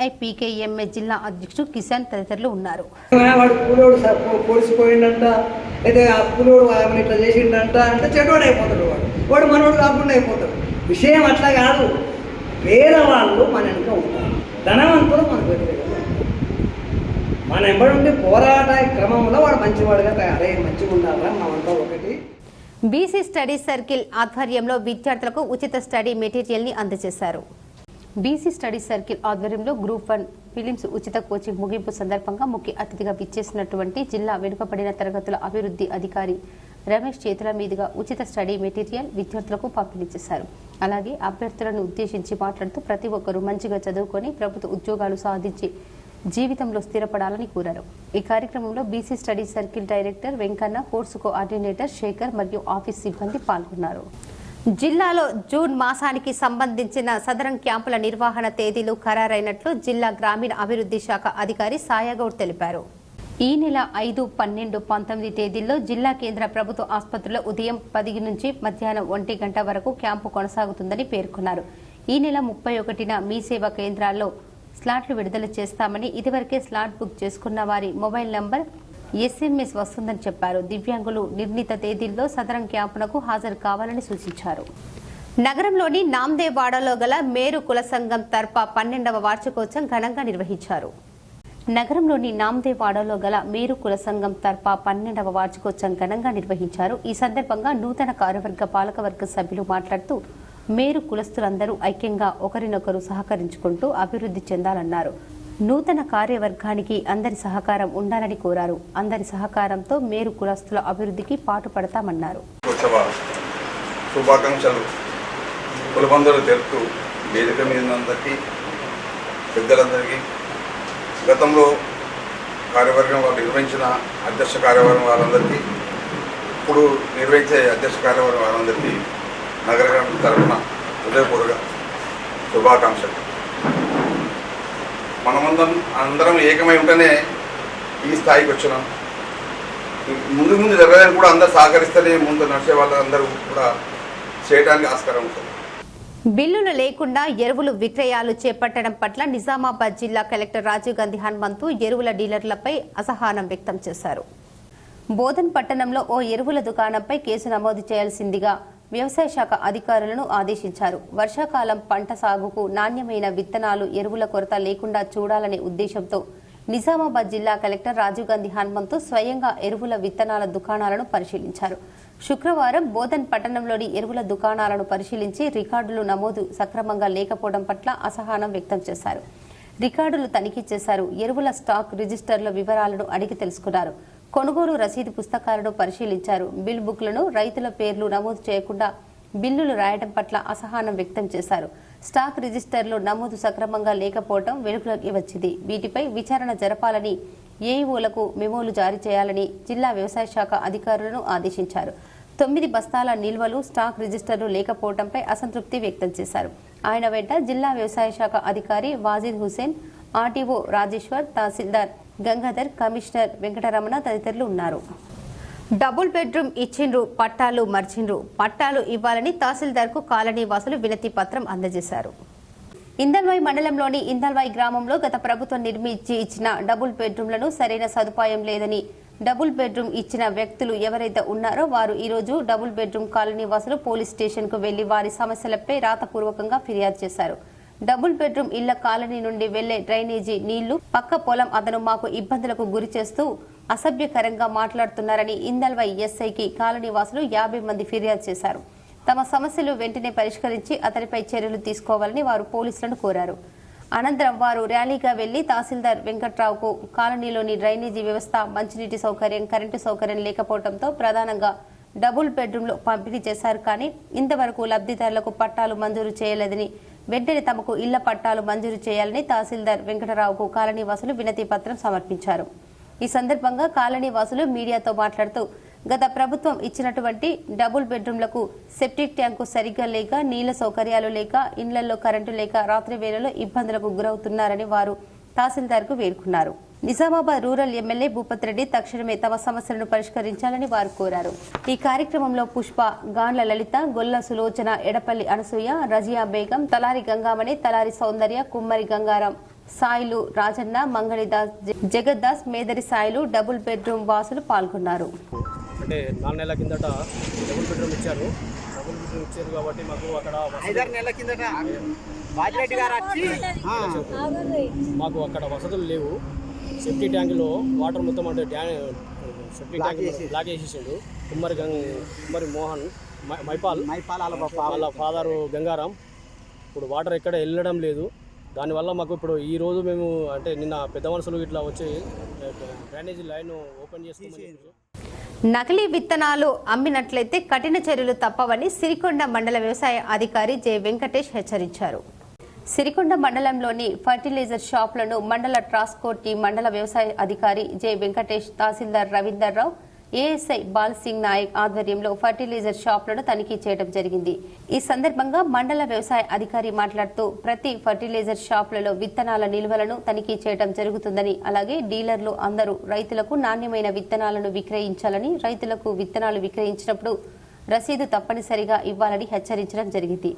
AIPKMS జిల్లా అధ్యక్షుడు కిసాన్ తదితరులు ఉన్నారు. వాడు కూలోడు పొడిసిపోయిందంట, అయితే ఆ కూలోడు ఆమెను ఇట్లా చేసిండంట అంటే చెడ్డోడు అయిపోతాడు. వాడు మనోడు కాకుండా అయిపోతాడు. విషయం అట్లా కాదు. పేదవాళ్ళు మన వెనుక ఉంటారు, ధనవంతులు మనకు వ్యతిరేకంగా. మన ఎంబడి పోరాట క్రమంలో వాడు మంచివాడుగా తయారై మంచిగా ఉండాలా, మనమంతా ఒకటి. BC స్టడీ సర్కిల్ ఆధ్వర్యంలో విద్యార్థులకు ఉచిత స్టడీ మెటీరియల్ ని అందజేశారు. BC స్టడీ సర్కిల్ ఆధ్వర్యంలో గ్రూప్ 1 ఫిలిమ్స్ ఉచిత కోచింగ్ ముగింపు సందర్భంగా ముఖ్య అతిథిగా విచ్చేసినటువంటి జిల్లా వెనుకబడిన తరగతుల అభివృద్ధి అధికారి రమేష్ చేతుల మీదుగా ఉచిత స్టడీ మెటీరియల్ విద్యార్థులకు పంపిణీ చేశారు. అలాగే అభ్యర్థులను ఉద్దేశించి మాట్లాడుతూ ప్రతి ఒక్కరూ మంచిగా చదువుకొని ప్రభుత్వ ఉద్యోగాలు సాధించి జీవితంలో స్థిరపడాలని కోరారు. ఈ కార్యక్రమంలో BC study circle director Venkanna, course coordinator Shekhar మరియు ఆఫీస్ సిబ్బంది పాల్గొన్నారు. జిల్లాలో జూన్ మాసానికి సంబంధించిన సదరం క్యాంపుల నిర్వహణ తేదీలు ఖరారైనట్లు జిల్లా గ్రామీణ అభివృద్ధి శాఖ అధికారి సాయగౌడ్ తెలిపారు. ఈ నెల 5, 12, 19 తేదీల్లో జిల్లా కేంద్ర ప్రభుత్వ ఆసుపత్రిలో ఉదయం 10 నుంచి మధ్యాహ్నం 1 గంట వరకు క్యాంపు కొనసాగుతుందని పేర్కొన్నారు. ఈ నెల 31న మీ సేవా కేంద్రాల్లో స్లాట్లు విడుదల చేస్తామని, ఇదివరకే స్లాట్ బుక్ చేసుకున్న వారి మొబైల్ నంబర్ SMS వస్తుందని చెప్పారు. దివ్యాంగులు నిర్ణీత తేదీల్లో సదరం క్యాంపునకు హాజరు కావాలని సూచించారు. నగరంలోని నాందేవాడలో గల మేరు కుల సంఘం తరఫా 12వ వార్షికోత్సవం ఘనంగా నిర్వహించారు. నగరంలోని నాందేవాడలో గల మేరు కుల సంఘం తరఫా 12వ వార్షికోత్సవం ఘనంగా నిర్వహించారు. ఈ సందర్భంగా నూతన కార్యవర్గ పాలకవర్గ సభ్యులు మాట్లాడుతూ మేరు కులస్తులందరూ ఐక్యంగా ఒకరినొకరు సహకరించుకుంటూ అభివృద్ధి చెందాలన్నారు. నూతన కార్యవర్గానికి అందరి సహకారం ఉండాలని కోరారు. అందరి సహకారంతో మేరు కులస్తుల అభివృద్ధికి పాటుపడతామన్నారు. శుభాకాంక్షలు కులబంధువులు తెలుపుతూ వేదిక మీద అందరికీ పెద్దలందరికీ, గతంలో కార్యవర్గం వాళ్ళు నిర్వహించిన అధ్యక్ష కార్యవర్గం వాళ్ళందరికీ, ఇప్పుడు నిర్వహించే అధ్యక్ష కార్యవర్గం వాళ్ళందరికీ నగరం తరఫున హృదయపూర్వక శుభాకాంక్షలు. అందరం ఏకమై ఉంటేనే ఈ స్థాయికి వచ్చినాం. ముందు జరగడానికి కూడా అందరు సహకరిస్తేనే ముందు నడిచే వాళ్ళందరూ కూడా చేయడానికి ఆస్కారం ఉంటుంది. బిల్లులు లేకుండా ఎరువులు విక్రయాలు చేపట్టడం పట్ల నిజామాబాద్ జిల్లా కలెక్టర్ రాజీవ్ గాంధీ హనుమంతు ఎరువుల డీలర్లపై అసహనం వ్యక్తం చేశారు. బోధన్ పట్టణంలో ఓ ఎరువుల దుకాణంపై కేసు నమోదు చేయాల్సిందిగా వ్యవసాయ శాఖ అధికారులను ఆదేశించారు. వర్షాకాలం పంట సాగుకు నాణ్యమైన విత్తనాలు, ఎరువుల కొరత లేకుండా చూడాలనే ఉద్దేశంతో నిజామాబాద్ జిల్లా కలెక్టర్ రాజీవ్ గాంధీ హనుమంతు స్వయంగా ఎరువుల విత్తనాల దుకాణాలను పరిశీలించారు. శుక్రవారం బోధన్ పట్టణంలోని ఎరువుల దుకాణాలను పరిశీలించి రికార్డులు నమోదు సక్రమంగా లేకపోవడం పట్ల అసహనం వ్యక్తం చేశారు. రికార్డులు తనిఖీ చేశారు. ఎరువుల స్టాక్ రిజిస్టర్ల వివరాలను అడిగి తెలుసుకున్నారు. కొనుగోలు రసీదు పుస్తకాలను పరిశీలించారు. బిల్ బుక్లను రైతుల పేర్లు నమోదు చేయకుండా బిల్లులు రాయడం పట్ల అసహనం వ్యక్తం చేశారు. స్టాక్ రిజిస్టర్లో నమోదు సక్రమంగా లేకపోవడం వెలుగులోకి వచ్చింది. వీటిపై విచారణ జరపాలని ఏఈఓలకు మెమోలు జారీ చేయాలని జిల్లా వ్యవసాయ శాఖ అధికారులను ఆదేశించారు. 9 బస్తాల నిల్వలు స్టాక్ రిజిస్టర్లు లేకపోవడంపై అసంతృప్తి వ్యక్తం చేశారు. ఆయన వెంట జిల్లా వ్యవసాయ శాఖ అధికారి వాజిద్ హుసేన్, ఆర్టీఓ రాజేశ్వర్, తహసీల్దార్ గంగాధర్, కమిషనర్ వెంకటరమణ తదితరులు ఉన్నారు. డబుల్ బెడ్రూమ్ ఇచ్చిండ్రు, పట్టాలు మర్చిండ్రు. పట్టాలు ఇవ్వాలని తహసీల్దార్కు కాలనీ వాసులు వినతి పత్రం అందజేశారు. ఇందల్వాయి మండలంలోని ఇందల్వాయి గ్రామంలో గత ప్రభుత్వం నిర్మించి ఇచ్చిన డబుల్ బెడ్రూమ్లను సరైన సదుపాయం లేదని, డబుల్ బెడ్రూమ్ ఇచ్చిన వ్యక్తులు ఎవరైతే ఉన్నారో వారు ఈ రోజు డబుల్ బెడ్రూమ్ కాలనీ వాసులు పోలీస్ స్టేషన్ కు వెళ్లి వారి సమస్యలపై రాతపూర్వకంగా ఫిర్యాదు చేశారు. డబుల్ బెడ్రూమ్ ఇళ్ల కాలనీ నుండి వెళ్లే డ్రైనేజీ నీళ్లు పక్క పొలం అతను మాకు ఇబ్బందులకు గురి చేస్తూ అసభ్యకరంగా మాట్లాడుతున్నారని ఇందల్వాయి ఎస్ఐకి కాలనీ వాసులు 50 మంది ఫిర్యాదు చేశారు. తమ సమస్యలు వెంటనే పరిష్కరించి అతనిపై చర్యలు తీసుకోవాలని వారు పోలీసులను కోరారు. అనంతరం వారు ర్యాలీగా వెళ్లి తహసీల్దార్ వెంకట్రావుకు కాలనీలోని డ్రైనేజీ వ్యవస్థ, మంచినీటి సౌకర్యం, కరెంటు సౌకర్యం లేకపోవడంతో ప్రధానంగా డబుల్ బెడ్రూమ్లు పంపిణీ చేశారు. కానీ ఇంతవరకు లబ్ధిదారులకు పట్టాలు మంజూరు చేయలేదని, వెంటనే తమకు ఇళ్ల పట్టాలు మంజూరు చేయాలని తహసీల్దార్ వెంకటరావుకు కాలనీ వాసులు వినతి పత్రం సమర్పించారు. ఈ సందర్భంగా కాలనీ వాసులు మీడియాతో మాట్లాడుతూ గత ప్రభుత్వం ఇచ్చినటువంటి డబుల్ బెడ్రూమ్లకు సెప్టిక్ ట్యాంకు సరిగ్గా లేక, నీళ్ల సౌకర్యాలు లేక, ఇండ్లలో కరెంటు లేక రాత్రి వేళలో ఇబ్బందులకు గురవుతున్నారని వారు తహసీల్దార్కు వేడుకున్నారు. నిజామాబాద్ రూరల్ ఎమ్మెల్యే భూపత్ రెడ్డి తక్షణమే తమ సమస్యలను పరిష్కరించాలని వారు కోరారు. ఈ కార్యక్రమంలో పుష్ప, గాండ్ల లలిత, గొల్ల సులోచన, ఎడపల్లి అనసూయ, రజియా బేగం, తలారి గంగామణి, తలారి సౌందర్య, కుమ్మరి గంగారాం, సాయిలు, రాజన్న, మంగళిదాస్, జగద్దాస్, మేదరి సాయిలు, డబుల్ బెడ్రూమ్ వాసులు పాల్గొన్నారు. అంటే 4 నెలల కిందట డబుల్ బెడ్రూమ్ ఇచ్చారు. డబుల్ బెడ్రూమ్ ఇచ్చారు కాబట్టి మాకు అక్కడ 5-6 నెలల కిందట బాజిరెడ్డి గారు వచ్చి మాకు అక్కడ వసతులు లేవు. సెఫ్టీ ట్యాంకులో వాటర్ మొత్తం అంటే సెఫ్టీ ట్యాంక్ బ్లాక్ చేసేసాడు. కుమ్మరి మోహన్, మైపాల్ వాళ్ళ ఫాదరు గంగారాం. ఇప్పుడు వాటర్ ఎక్కడ వెళ్ళడం లేదు. దానివల్ల మాకు ఇప్పుడు ఈ రోజు మేము అంటే నిన్న పెద్ద మనుషులు ఇట్లా వచ్చి డ్రైనేజీ లైన్ ఓపెన్ చేసుకోమని. నకిలీ విత్తనాలు అమ్మినట్లయితే కఠిన చర్యలు తప్పవని సిరికొండ మండల వ్యవసాయ అధికారి జె వెంకటేష్ హెచ్చరించారు. సిరికొండ మండలంలోని ఫర్టిలైజర్ షాపులను మండల ట్రాన్స్పోర్ట్ టీం మండల వ్యవసాయ అధికారి జె వెంకటేష్, తహసీల్దార్ రవీందర్ రావు, ఏఎస్ఐ బాల్ సింగ్ నాయక్ ఆధ్వర్యంలో ఫర్టిలైజర్ షాపులను తనిఖీ చేయడం జరిగింది. ఈ సందర్భంగా మండల వ్యవసాయ అధికారి మాట్లాడుతూ ప్రతి ఫర్టిలైజర్ షాపులలో విత్తనాల నిల్వలను తనిఖీ చేయడం జరుగుతుందని, అలాగే డీలర్లు అందరూ రైతులకు నాణ్యమైన విత్తనాలను విక్రయించాలని, రైతులకు విత్తనాలు విక్రయించినప్పుడు రసీదు తప్పనిసరిగా ఇవ్వాలని హెచ్చరించడం జరిగింది.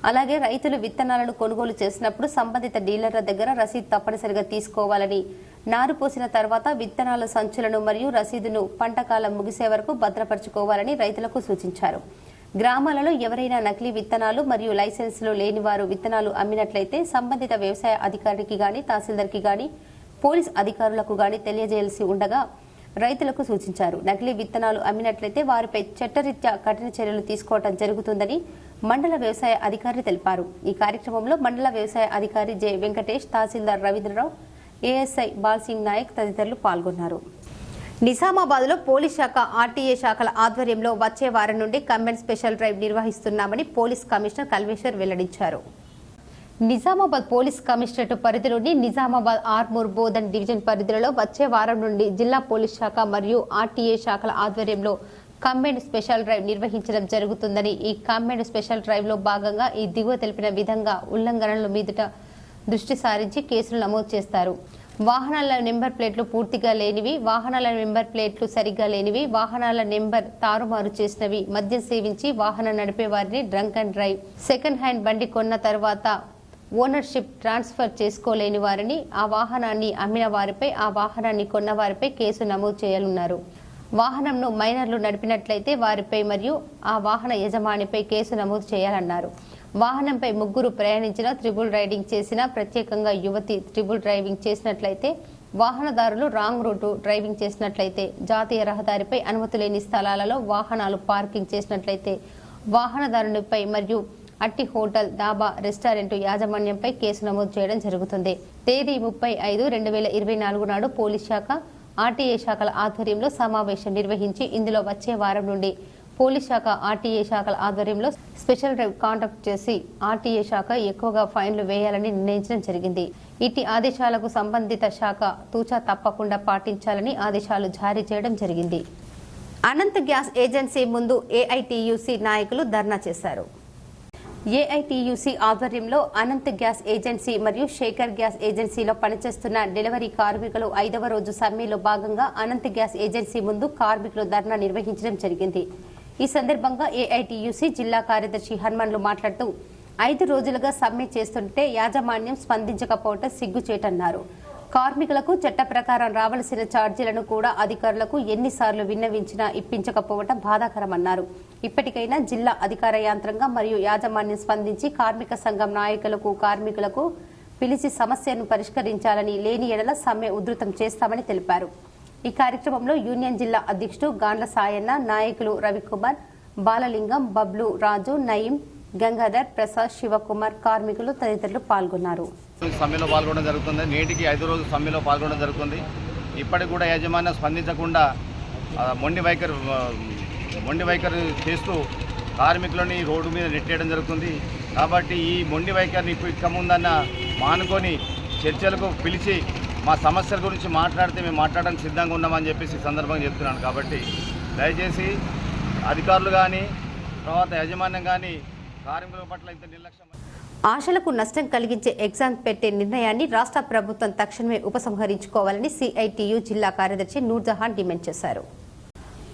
అలాగే రైతులు విత్తనాలను కొనుగోలు చేసినప్పుడు సంబంధిత డీలర్ల దగ్గర రసీదు తప్పనిసరిగా తీసుకోవాలని, నారు పోసిన తర్వాత విత్తనాల సంచులను మరియు రసీదును పంట కాలం ముగిసే వరకు భద్రపరచుకోవాలని రైతులకు సూచించారు. గ్రామాలలో ఎవరైనా నకిలీ విత్తనాలు మరియు లైసెన్సులు లేని వారు విత్తనాలు అమ్మినట్లయితే సంబంధిత వ్యవసాయ అధికారికి గాని, తహసీల్దార్కి గాని, పోలీస్ అధికారులకు గాని తెలియజేయాల్సి ఉండగా రైతులకు సూచించారు. నకిలీ విత్తనాలు అమ్మినట్లయితే వారిపై చట్టరీత్యా కఠిన చర్యలు తీసుకోవడం జరుగుతుందని మండల వ్యవసాయ అధికారి తెలిపారు. ఈ కార్యక్రమంలో మండల వ్యవసాయ అధికారి జె వెంకటేష్, తహసీల్దార్ రవీంద్రరావు, ఏఎస్ఐ బాల్ సింగ్ నాయక్ తదితరులు పాల్గొన్నారు. నిజామాబాద్ లో పోలీస్ శాఖ, ఆర్టీఏ శాఖల ఆధ్వర్యంలో వచ్చే వారం నుండి కంబైన్ స్పెషల్ డ్రైవ్ నిర్వహిస్తున్నామని పోలీస్ కమిషనర్ కల్వేశ్వర్ వెల్లడించారు. నిజామాబాద్ పోలీస్ కమిషనరేట్ పరిధిలోని నిజామాబాద్, ఆర్మూర్, బోధన్ డివిజన్ పరిధిలో వచ్చే వారం నుండి జిల్లా పోలీస్ శాఖ మరియు ఆర్టీఏ శాఖల ఆధ్వర్యంలో కంబైన్ స్పెషల్ డ్రైవ్ నిర్వహించడం జరుగుతుందని, ఈ కంబైన్ స్పెషల్ డ్రైవ్ లో భాగంగా ఈ దిగువ తెలిపిన విధంగా ఉల్లంఘనల మీదట దృష్టి సారించి కేసులు నమోదు చేస్తారు. వాహనాల నెంబర్ ప్లేట్లు పూర్తిగా లేనివి, వాహనాల నెంబర్ ప్లేట్లు సరిగ్గా లేనివి, వాహనాల నెంబర్ తారుమారు చేసినవి, మద్యం సేవించి వాహనం నడిపే వారిని drunk and drive, second hand బండి కొన్న తర్వాత ఓనర్షిప్ ట్రాన్స్ఫర్ చేసుకోలేని వారిని, ఆ వాహనాన్ని అమ్మిన వారిపై, ఆ వాహనాన్ని కొన్న వారిపై కేసు నమోదు చేయాలన్నారు. వాహనంను మైనర్లు నడిపినట్లయితే వారిపై మరియు ఆ వాహన యజమానిపై కేసు నమోదు చేయాలన్నారు. వాహనంపై ముగ్గురు ప్రయాణించిన, త్రిబుల్ రైడింగ్ చేసిన, ప్రత్యేకంగా యువతి త్రిబుల్ డ్రైవింగ్ చేసినట్లయితే, వాహనదారులు రాంగ్ రూటు డ్రైవింగ్ చేసినట్లయితే, జాతీయ రహదారిపై అనుమతి లేని స్థలాలలో వాహనాలు పార్కింగ్ చేసినట్లయితే, వాహనదారునిపై మరియు అట్టి హోటల్, డాబా, రెస్టారెంట్ యాజమాన్యంపై కేసు నమోదు చేయడం జరుగుతుంది. తేదీ 30/5/2024 నాడు పోలీస్ శాఖ, ఆర్టీఏ శాఖల ఆధ్వర్యంలో సమావేశం నిర్వహించి ఇందులో వచ్చే వారం నుండి పోలీస్ శాఖ ఆర్టీఏ శాఖల ఆధ్వర్యంలో స్పెషల్ డ్రైవ్ కాండక్ట్ చేసి ఆర్టీఏ శాఖ ఎక్కువగా ఫైన్లు వేయాలని నిర్ణయించడం జరిగింది. ఇట్టి ఆదేశాలకు సంబంధిత శాఖ తూచా తప్పకుండా పాటించాలని ఆదేశాలు జారీ చేయడం జరిగింది. అనంత్ గ్యాస్ ఏజెన్సీ ముందు ఏఐటీయూసీ నాయకులు ధర్నా చేశారు. ఏఐటీయూసీ ఆధ్వర్యంలో అనంత్ గ్యాస్ ఏజెన్సీ మరియు శేఖర్ గ్యాస్ ఏజెన్సీలో పనిచేస్తున్న డెలివరీ కార్మికులు 5వ రోజు సమ్మెలో భాగంగా అనంత్ గ్యాస్ ఏజెన్సీ ముందు కార్మికులు ధర్నా నిర్వహించడం జరిగింది. ఈ సందర్భంగా ఏఐటీయూసీ జిల్లా కార్యదర్శి హనుమన్లు మాట్లాడుతూ 5 రోజులుగా సమ్మె చేస్తుంటే యాజమాన్యం స్పందించకపోవడం సిగ్గుచేటన్నారు. కార్మికులకు చట్ట ప్రకారం రావాల్సిన ఛార్జీలను కూడా అధికారులకు ఎన్నిసార్లు విన్నవించినా ఇప్పించకపోవడం బాధాకరమన్నారు. ఇప్పటికైనా జిల్లా అధికార యంత్రాంగం మరియు యాజమాన్యం స్పందించి కార్మిక సంఘం నాయకులకు కార్మికులకు పిలిచి సమస్యను పరిష్కరించాలని, లేని ఎడల సమ్మె ఉధృతం చేస్తామని తెలిపారు. ఈ కార్యక్రమంలో యూనియన్ జిల్లా అధ్యక్షుడు గాండ్ల సాయన్న, నాయకులు రవికుమార్, బాలలింగం, బబ్లు, రాజు, నయీం, గంగాధర్, ప్రసాద్, శివకుమార్, కార్మికులు తదితరులు పాల్గొన్నారు. సమ్మెలో పాల్గొనడం జరుగుతుంది. నేటికి 5 రోజులు సమ్మెలో పాల్గొనడం జరుగుతుంది. ఇప్పటికి కూడా యాజమాన్యం స్పందించకుండా మొండి వైఖరి చేస్తూ కార్మికులని రోడ్డు మీద నెట్టేయడం జరుగుతుంది. కాబట్టి ఈ మొండి వైఖరిని ఇక ముందన్న మానుకొని చర్చలకు పిలిచి మా సమస్యల గురించి మాట్లాడితే మేము మాట్లాడడానికి సిద్ధంగా ఉన్నామని చెప్పేసి ఈ సందర్భంగా చెప్తున్నాను. కాబట్టి దయచేసి అధికారులు కానీ తర్వాత యాజమాన్యం కానీ కార్మికుల పట్ల ఇంత నిర్లక్ష్యం. ఆశలకు నష్టం కలిగించే ఎగ్జామ్ పెట్టే నిర్ణయాన్ని రాష్ట్ర ప్రభుత్వం తక్షణమే ఉపసంహరించుకోవాలని సిఐటియు జిల్లా కార్యదర్శి నూర్జహాన్ డిమాండ్ చేశారు.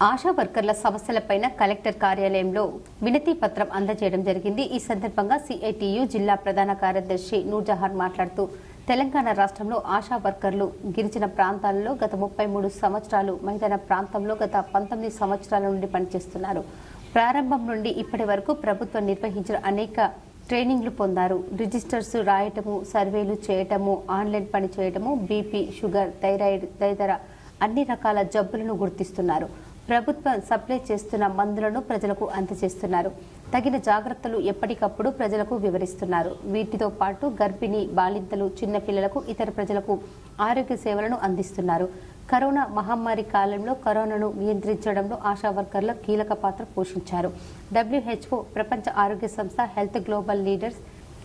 ఆశా వర్కర్ల సమస్యలపైన కలెక్టర్ కార్యాలయంలో వినతి పత్రం అందజేయడం జరిగింది. ఈ సందర్భంగా సిఐటియు జిల్లా ప్రధాన కార్యదర్శి నూర్జహాన్ మాట్లాడుతూ తెలంగాణ రాష్ట్రంలో ఆశా వర్కర్లు గిరిజన ప్రాంతాలలో గత 33 సంవత్సరాలు, మైదాన ప్రాంతంలో గత 19 సంవత్సరాల నుండి పనిచేస్తున్నారు. ప్రారంభం నుండి ఇప్పటి వరకు ప్రభుత్వం నిర్వహించిన అనేక ట్రైనింగ్లు పొందారు. రిజిస్టర్స్ రాయటము, సర్వేలు చేయటము, ఆన్లైన్ పని చేయటము, బీపీ, షుగర్, థైరాయిడ్ తదితర అన్ని రకాల జబ్బులను గుర్తిస్తున్నారు. ప్రభుత్వం సప్లై చేస్తున్న మందులను ప్రజలకు అందజేస్తున్నారు. తగిన జాగ్రత్తలు ఎప్పటికప్పుడు ప్రజలకు వివరిస్తున్నారు. వీటితో పాటు గర్భిణీ, బాలింతలు, చిన్నపిల్లలకు, ఇతర ప్రజలకు ఆరోగ్య సేవలను అందిస్తున్నారు. కరోనా మహమ్మారి కాలంలో కరోనాను నియంత్రించడంలో ఆశా వర్కర్లు కీలక పాత్ర పోషించారు. WHO, ప్రపంచ ఆరోగ్య సంస్థ హెల్త్ గ్లోబల్ లీడర్స్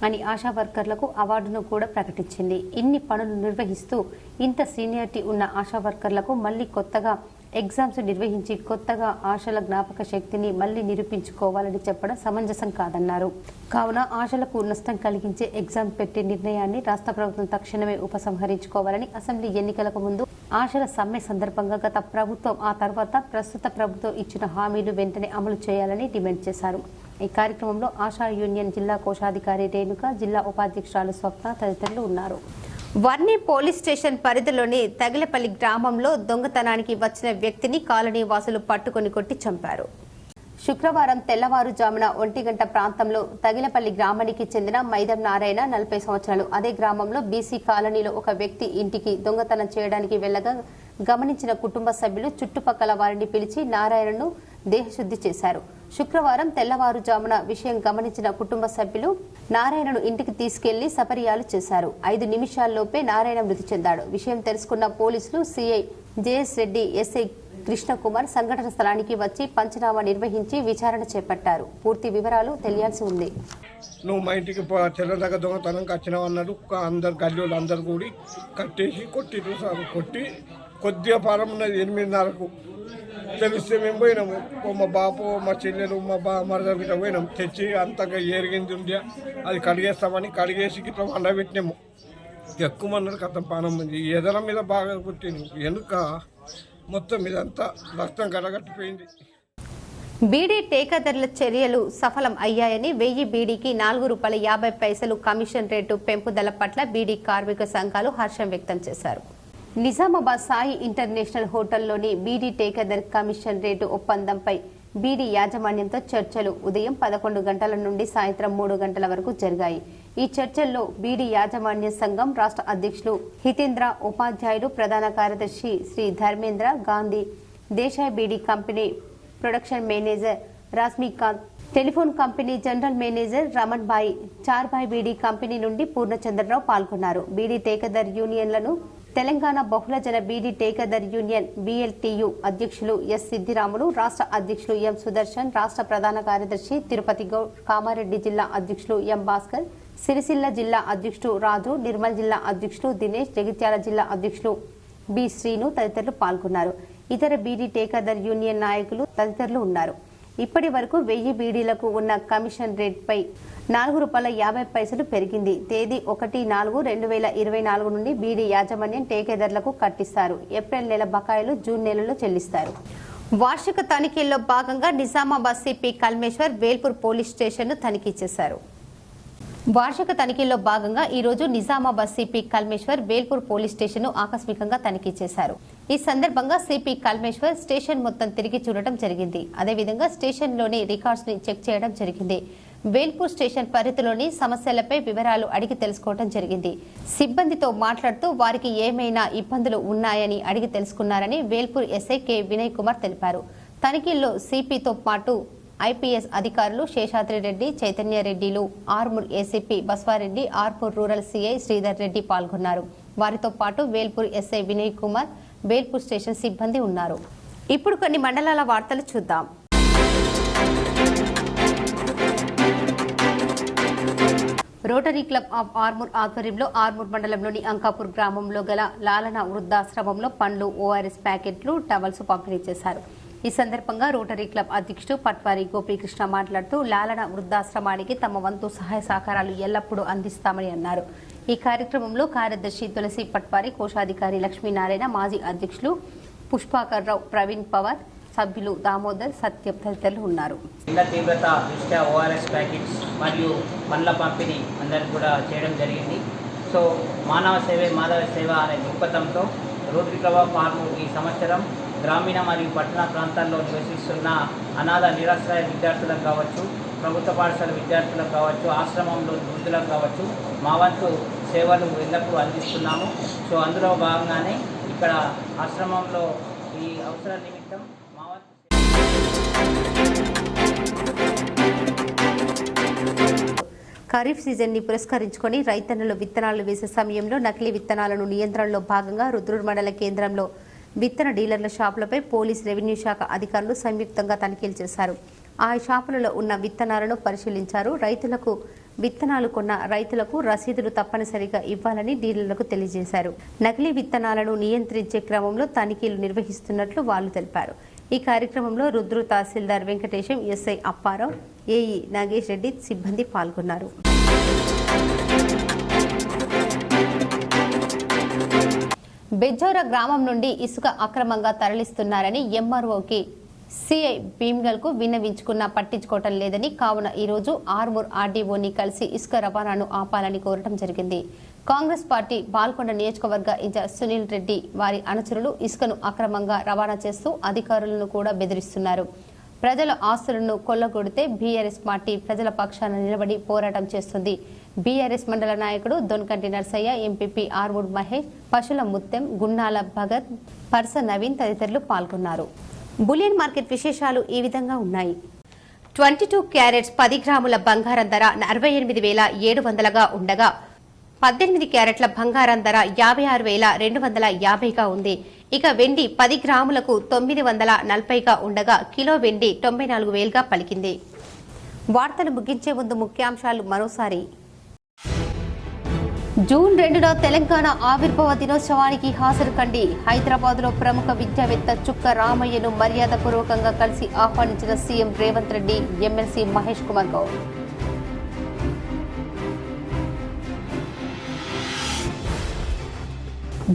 అని ఆశా వర్కర్లకు అవార్డును కూడా ప్రకటించింది. ఇన్ని పనులు నిర్వహిస్తూ ఇంత సీనియారిటీ ఉన్న ఆశా వర్కర్లకు మళ్లీ కొత్తగా ఎగ్జామ్స్ నిర్వహించి కొత్తగా ఆశల జ్ఞాపక శక్తిని మళ్లీ నిరూపించుకోవాలని చెప్పడం సమంజసం కాదన్నారు. కావున ఆశలకు నష్టం కలిగించే ఎగ్జామ్ పెట్టే నిర్ణయాన్ని రాష్ట్ర ప్రభుత్వం తక్షణమే ఉపసంహరించుకోవాలని, అసెంబ్లీ ఎన్నికలకు ముందు ఆశల సమ్మె సందర్భంగా గత ప్రభుత్వం, ఆ తర్వాత ప్రస్తుత ప్రభుత్వం ఇచ్చిన హామీలు వెంటనే అమలు చేయాలని డిమాండ్ చేశారు. ఈ కార్యక్రమంలో ఆశా యూనియన్ జిల్లా కోశాధికారి రేణుక, జిల్లా ఉపాధ్యక్షురాలు స్వప్న తదితరులు ఉన్నారు. వర్ణి పోలీస్ స్టేషన్ పరిధిలోని తగిలపల్లి గ్రామంలో దొంగతనానికి వచ్చిన వ్యక్తిని కాలనీ వాసులు పట్టుకొని కొట్టి చంపారు. శుక్రవారం తెల్లవారుజామున 1 గంట ప్రాంతంలో తగిలపల్లి గ్రామానికి చెందిన మైదం నారాయణ 40 సంవత్సరాలు అదే గ్రామంలో బీసీ కాలనీలో ఒక వ్యక్తి ఇంటికి దొంగతనం చేయడానికి వెళ్లగా గమనించిన కుటుంబ సభ్యులు చుట్టుపక్కల వారిని పిలిచి నారాయణను దేహశుద్ధి చేశారు. శుక్రవారం తెల్లవారుజామున విషయం గమనించిన కుటుంబ సభ్యులు నారాయణను ఇంటికి తీసుకెళ్లి సపర్యాలు చేశారు. 5 నిమిషాల్లోపే నారాయణ మృతి చెందాడు. విషయం తెలుసుకున్న పోలీసులు CI JS Reddy, SI Krishna Kumar సంఘటన స్థలానికి వచ్చి పంచనామా నిర్వహించి విచారణ చేపట్టారు. పూర్తి వివరాలు తెలియాల్సి ఉంది. నువ్వు మా ఇంటికి తెల్లదాకా దొంగతనంకి వచ్చినావు అన్నాడు. అందరు గల్లీలు అందరు కూడి కట్టేసి కొట్టి కొద్దిగా పారం ఉన్నది 8:30కు తెలిస్తే మేము పోయినాము. మా బాపు, మా చెల్లెలు, మా మరద గిట్ట పోయినాము. తెచ్చి అంతగా ఏరిగింది ఉంది, అది కడిగేస్తామని కడిగేసి గిట్లా వండబెట్టినాము. ఎక్కువమన్నాడు కథ పానం ఉంది. ఎదల మీద బాగా కొట్టింది, వెనుక మొత్తం ఇదంతా రక్తం గడగట్టిపోయింది. బీడీ టేకాదారుల చర్యలు సఫలం అయ్యాయని 1000 బీడీకి ₹4.50 కమిషన్ రేటు పెంపుదల పట్ల బీడీ కార్మిక సంఘాలు హర్షం వ్యక్తం చేశారు. నిజామాబాద్ సాయి ఇంటర్నేషనల్ హోటల్లోని బీడీ టేకాదార్ కమిషన్ రేటు ఒప్పందంపై బీడీ యాజమాన్యంతో చర్చలు ఉదయం 11 గంటల నుండి సాయంత్రం 3 గంటల వరకు జరిగాయి. ఈ చర్చల్లో బీడీ యాజమాన్య సంఘం రాష్ట్ర అధ్యక్షులు హితేంద్ర, ఉపాధ్యాయులు, ప్రధాన కార్యదర్శి Shri Dharmendra Gandhi, Desai beedi company production manager Rasmikant, telephone company general manager Raman Bai, Charbai beedi company నుండి పూర్ణచంద్రరావు పాల్గొన్నారు. బీడీ టేకాదార్ యూనియన్లను తెలంగాణ బహుళజన బీడీ టేకదర్ యూనియన్ BLTU అధ్యక్షులు ఎస్ సిద్దిరాములు, రాష్ట్ర అధ్యక్షులు ఎం సుదర్శన్, రాష్ట్ర ప్రధాన కార్యదర్శి తిరుపతి గౌడ్, కామారెడ్డి జిల్లా అధ్యక్షులు ఎం భాస్కర్, సిరిసిల్ల జిల్లా అధ్యక్షుడు రాజు, నిర్మల్ జిల్లా అధ్యక్షుడు దినేష్, జగిత్యాల జిల్లా అధ్యక్షులు బి శ్రీను తదితరులు పాల్గొన్నారు. ఇతర బీడీ టేకదర్ యూనియన్ నాయకులు తదితరులు ఉన్నారు. ఇప్పటి వరకు 1000 బీడీలకు ఉన్న కమిషన్ రేట్పై ₹4.50 పెరిగింది. తేదీ 1/4/2024 నుండి బీడీ యాజమాన్యం టేకేదారులకు కట్టిస్తారు. ఏప్రిల్ నెల బకాయిలు జూన్ నెలలో చెల్లిస్తారు. వార్షిక తనిఖీల్లో భాగంగా నిజామాబాద్ సిపి కల్మేశ్వర్ వేల్పూర్ పోలీస్ స్టేషన్ను తనిఖీ చేశారు. వార్షిక తనిఖీల్లో భాగంగా ఈ రోజు Nizamabad CP Kalmeshwar Velpur police station ను ఆకస్మికంగా తనిఖీ చేశారు. ఈ సందర్భంగా సిపి కల్మేశ్వర్ స్టేషన్ మొత్తం తిరిగి చూడటం జరిగింది. అదేవిధంగా స్టేషన్ లోని రికార్డ్స్ ని చెక్ చేయడం జరిగింది. వేల్పూర్ స్టేషన్ పరిధిలోని సమస్యలపై వివరాలు అడిగి తెలుసుకోవడం జరిగింది. సిబ్బందితో మాట్లాడుతూ వారికి ఏమైనా ఇబ్బందులు ఉన్నాయని అడిగి తెలుసుకున్నారని వేల్పూర్ ఎస్ఐ కె వినయ్ కుమార్ తెలిపారు. తనిఖీల్లో సిపితో పాటు ఐపీఎస్ అధికారులు శేషాద్రి రెడ్డి, చైతన్య రెడ్డిలు, Armoor ACP Baswa Reddy, Armoor rural CI Sridhar Reddy పాల్గొన్నారు. వారితో పాటు వేల్పూర్ ఎస్ఐ వినయ్ కుమార్, వేల్పూర్ స్టేషన్ సిబ్బంది ఉన్నారు. ఇప్పుడు కొన్ని మండలాల వార్తలు చూద్దాం. రోటరీ క్లబ్ ఆఫ్ ఆర్మూర్ ఆధ్వర్యంలో ఆర్మూర్ మండలంలోని అంకాపూర్ గ్రామంలో గల లాలన వృద్ధాశ్రమంలో పండ్లు, ఓఆర్ఎస్ ప్యాకెట్లు, టవల్స్ పంపిణీ చేశారు. ఈ సందర్భంగా రోటరీ క్లబ్ అధ్యక్షుడు పట్వారి గోపీకృష్ణ మాట్లాడుతూ లాలన వృద్ధాశ్రమానికి తమ వంతు సహాయ సహకారాలు ఎల్లప్పుడూ అందిస్తామని అన్నారు. ఈ కార్యక్రమంలో కార్యదర్శి తులసి పట్వారి, కోశాధికారి లక్ష్మీనారాయణ, మాజీ అధ్యక్షులు పుష్పాకర్ రావు, ప్రవీణ్ పవార్, సభ్యులు దామోదర్, సత్యం తదితరులు ఉన్నారు. తీవ్రత దృష్ట్యా ఓఆర్ఎస్ ప్యాకెట్స్ మరియు పండ్ల పంపిణీ అందరికీ కూడా చేయడం జరిగింది. సో మానవ సేవే మాధవ సేవ అనే దృక్పథంతో రోటరీ క్లబ్ ఆఫ్ ఆర్మూర్ ఈ సంవత్సరం గ్రామీణ మరియు పట్టణ ప్రాంతాల్లో నివసిస్తున్న అనాథ నిరాశ్రయ విద్యార్థులకు కావచ్చు, ప్రభుత్వ పాఠశాల విద్యార్థులకు కావచ్చు, ఆశ్రమంలో వృద్ధులకు కావచ్చు, మా వంతు సేవలు ఎల్లప్పుడూ అందిస్తున్నాము. సో అందులో భాగంగానే ఇక్కడ ఆశ్రమంలో ఈ అవసరం నిమిత్తం మా వంతు ఖరీఫ్ సీజన్ ని పురస్కరించుకొని రైతన్నలు విత్తనాలు వేసే సమయంలో నకిలీ విత్తనాలను నియంత్రణలో భాగంగా రుద్రూర్ మండల కేంద్రంలో విత్తన డీలర్ల షాపులపై పోలీస్, రెవెన్యూ శాఖ అధికారులు సంయుక్తంగా తనిఖీలు చేశారు. ఆ షాపులలో ఉన్న విత్తనాలను పరిశీలించారు. రైతులకు విత్తనాలు కొన్న రైతులకు రసీదులు తప్పనిసరిగా ఇవ్వాలని డీలర్లకు తెలియజేశారు. నకిలీ విత్తనాలను నియంత్రించే క్రమంలో తనిఖీలు నిర్వహిస్తున్నట్లు వాళ్లు తెలిపారు. ఈ కార్యక్రమంలో రుద్రూర్ తహసీల్దార్ వెంకటేశం, ఎస్ఐ అప్పారావు, ఏఈ నాగేష్ రెడ్డి సిబ్బంది పాల్గొన్నారు. బెజ్జోర గ్రామం నుండి ఇసుక అక్రమంగా తరలిస్తున్నారని ఎంఆర్ఓకి సిఐ భీమ్గల్కు విన్నవించుకున్నా పట్టించుకోవటం లేదని, కావున ఈరోజు ఆర్మూర్ ఆర్డీఓని కలిసి ఇసుక రవాణాను ఆపాలని కోరటం జరిగింది. కాంగ్రెస్ పార్టీ బాల్కొండ నియోజకవర్గ ఇన్ఛార్జ్ సునీల్ రెడ్డి వారి అనుచరులు ఇసుకను అక్రమంగా రవాణా చేస్తూ అధికారులను కూడా బెదిరిస్తున్నారు. ప్రజల ఆస్తులను కొల్లగొడితే బీఆర్ఎస్ పార్టీ ప్రజల పక్షాన నిలబడి పోరాటం చేస్తుంది. బీఆర్ఎస్ మండల నాయకుడు దొన్కంటి నర్సయ్య, ఎంపీపీ ఆర్మూర్ మహేష్, పశుల ముత్తెం, గున్నాల భగత్, పర్స నవీన్ తదితరులు పాల్గొన్నారు. బులియన్ మార్కెట్ విశేషాలు ఈ విధంగా ఉన్నాయి. 22 క్యారెట్స్ 10 గ్రాముల బంగారం ధర 48,700గా ఉండగా 18 క్యారెట్ల బంగారం ధర 56,250గా ఉంది. ఇక వెండి 10 గ్రాములకు 940గా ఉండగా కిలో వెండి 94,000గా పలికింది. వార్తలు ముగించే ముందు ముఖ్యాంశాలు మరోసారి. జూన్ 2న తెలంగాణ ఆవిర్భావ దినోత్సవానికి హాజరు కండి. హైదరాబాద్లో ప్రముఖ విద్యావేత్త చుక్క రామయ్యను మర్యాదపూర్వకంగా కలిసి ఆహ్వానించిన CM Revanth Reddy, MLC Mahesh Kumar Goud.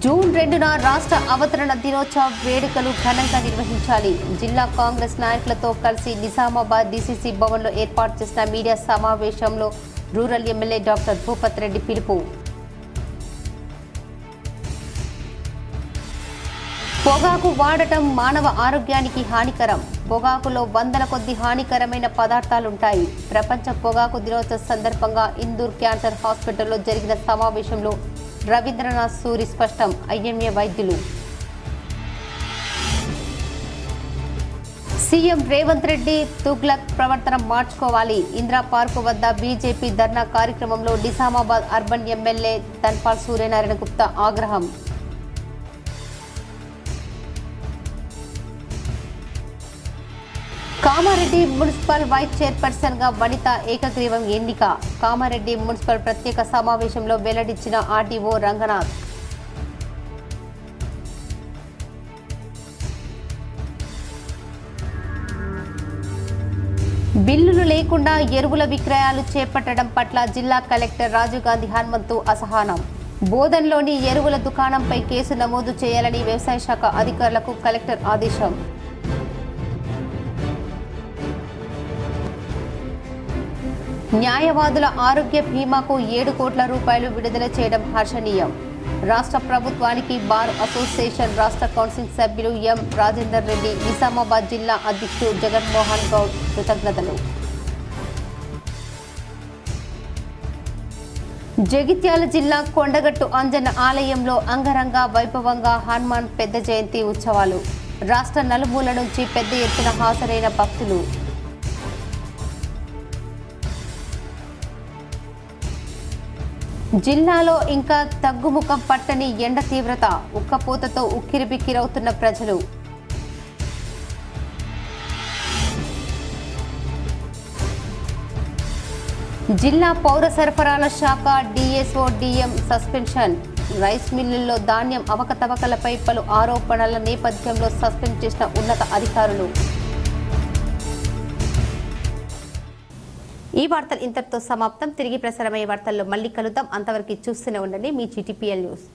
June 2న రాష్ట్ర అవతరణ దినోత్సవ వేడుకలు ఘనంగా నిర్వహించాలి. జిల్లా కాంగ్రెస్ నాయకులతో కలిసి నిజామాబాద్ డీసీసీ భవన్లో ఏర్పాటు చేసిన మీడియా సమావేశంలో rural MLA doctor Bhupath Reddy పిలుపు. పొగాకు వాడటం మానవ ఆరోగ్యానికి హానికరం. పొగాకులో వందల కొద్ది హానికరమైన పదార్థాలుంటాయి. ప్రపంచ పొగాకు దినోత్సవ సందర్భంగా ఇందూర్ క్యాన్సర్ హాస్పిటల్లో జరిగిన సమావేశంలో రవీంద్రనాథ్ సూరి స్పష్టం. ఐఎంఏ వైద్యులు. సీఎం రేవంత్ రెడ్డి తుగ్లక్ ప్రవర్తన మార్చుకోవాలి. ఇందిరా పార్కు వద్ద బీజేపీ ధర్నా కార్యక్రమంలో నిజామాబాద్ అర్బన్ ఎమ్మెల్యే ధన్పాల్ సూర్యనారాయణ గుప్తా ఆగ్రహం. కామారెడ్డి మున్సిపల్ వైస్ చైర్పర్సన్ గా వనిత ఏకగ్రీవం ఎన్నిక. కామారెడ్డి మున్సిపల్ ప్రత్యేక సమావేశంలో వెల్లడించిన ఆర్డీఓ రంగనాథ్. బిల్లులు లేకుండా ఎరువుల విక్రయాలు చేపట్టడం పట్ల జిల్లా కలెక్టర్ రాజీవ్ గాంధీ హనుమంతు అసహనం. బోధన్లోని ఎరువుల దుకాణంపై కేసు నమోదు చేయాలని వ్యవసాయ శాఖ అధికారులకు కలెక్టర్ ఆదేశం. న్యాయవాదుల ఆరోగ్య బీమాకు 7 కోట్ల రూపాయలు విడుదల చేయడం హర్షణీయం. రాష్ట్ర ప్రభుత్వానికి బార్ అసోసియేషన్ రాష్ట్ర కౌన్సిల్ సభ్యులు ఎం రాజేందర్ రెడ్డి, నిజామాబాద్ జిల్లా అధ్యక్షుడు జగన్మోహన్ గౌడ్ కృతజ్ఞతలు. జగిత్యాల జిల్లా కొండగట్టు అంజన్న ఆలయంలో అంగరంగ వైభవంగా హనుమాన్ పెద్ద జయంతి ఉత్సవాలు. రాష్ట్ర నలుమూల నుంచి పెద్ద ఎత్తున హాజరైన భక్తులు. జిల్లాలో ఇంకా తగ్గుముఖం పట్టని ఎండ తీవ్రత, ఉక్కపోతతో ఉక్కిరిబిక్కిరవుతున్న ప్రజలు. జిల్లా పౌర సరఫరాల శాఖ డిఎస్ఓ డిఎం సస్పెన్షన్. రైస్ మిల్లుల్లో ధాన్యం అవకతవకలపై పలు ఆరోపణల నేపథ్యంలో సస్పెండ్ చేసిన ఉన్నత అధికారులు. ఈ వార్తలు ఇంతటితో సమాప్తం. తిరిగి ప్రసారమయ్యే వార్తల్లో మళ్ళీ కలుద్దాం. అంతవరకు చూస్తూనే ఉండండి మీ GTPL న్యూస్.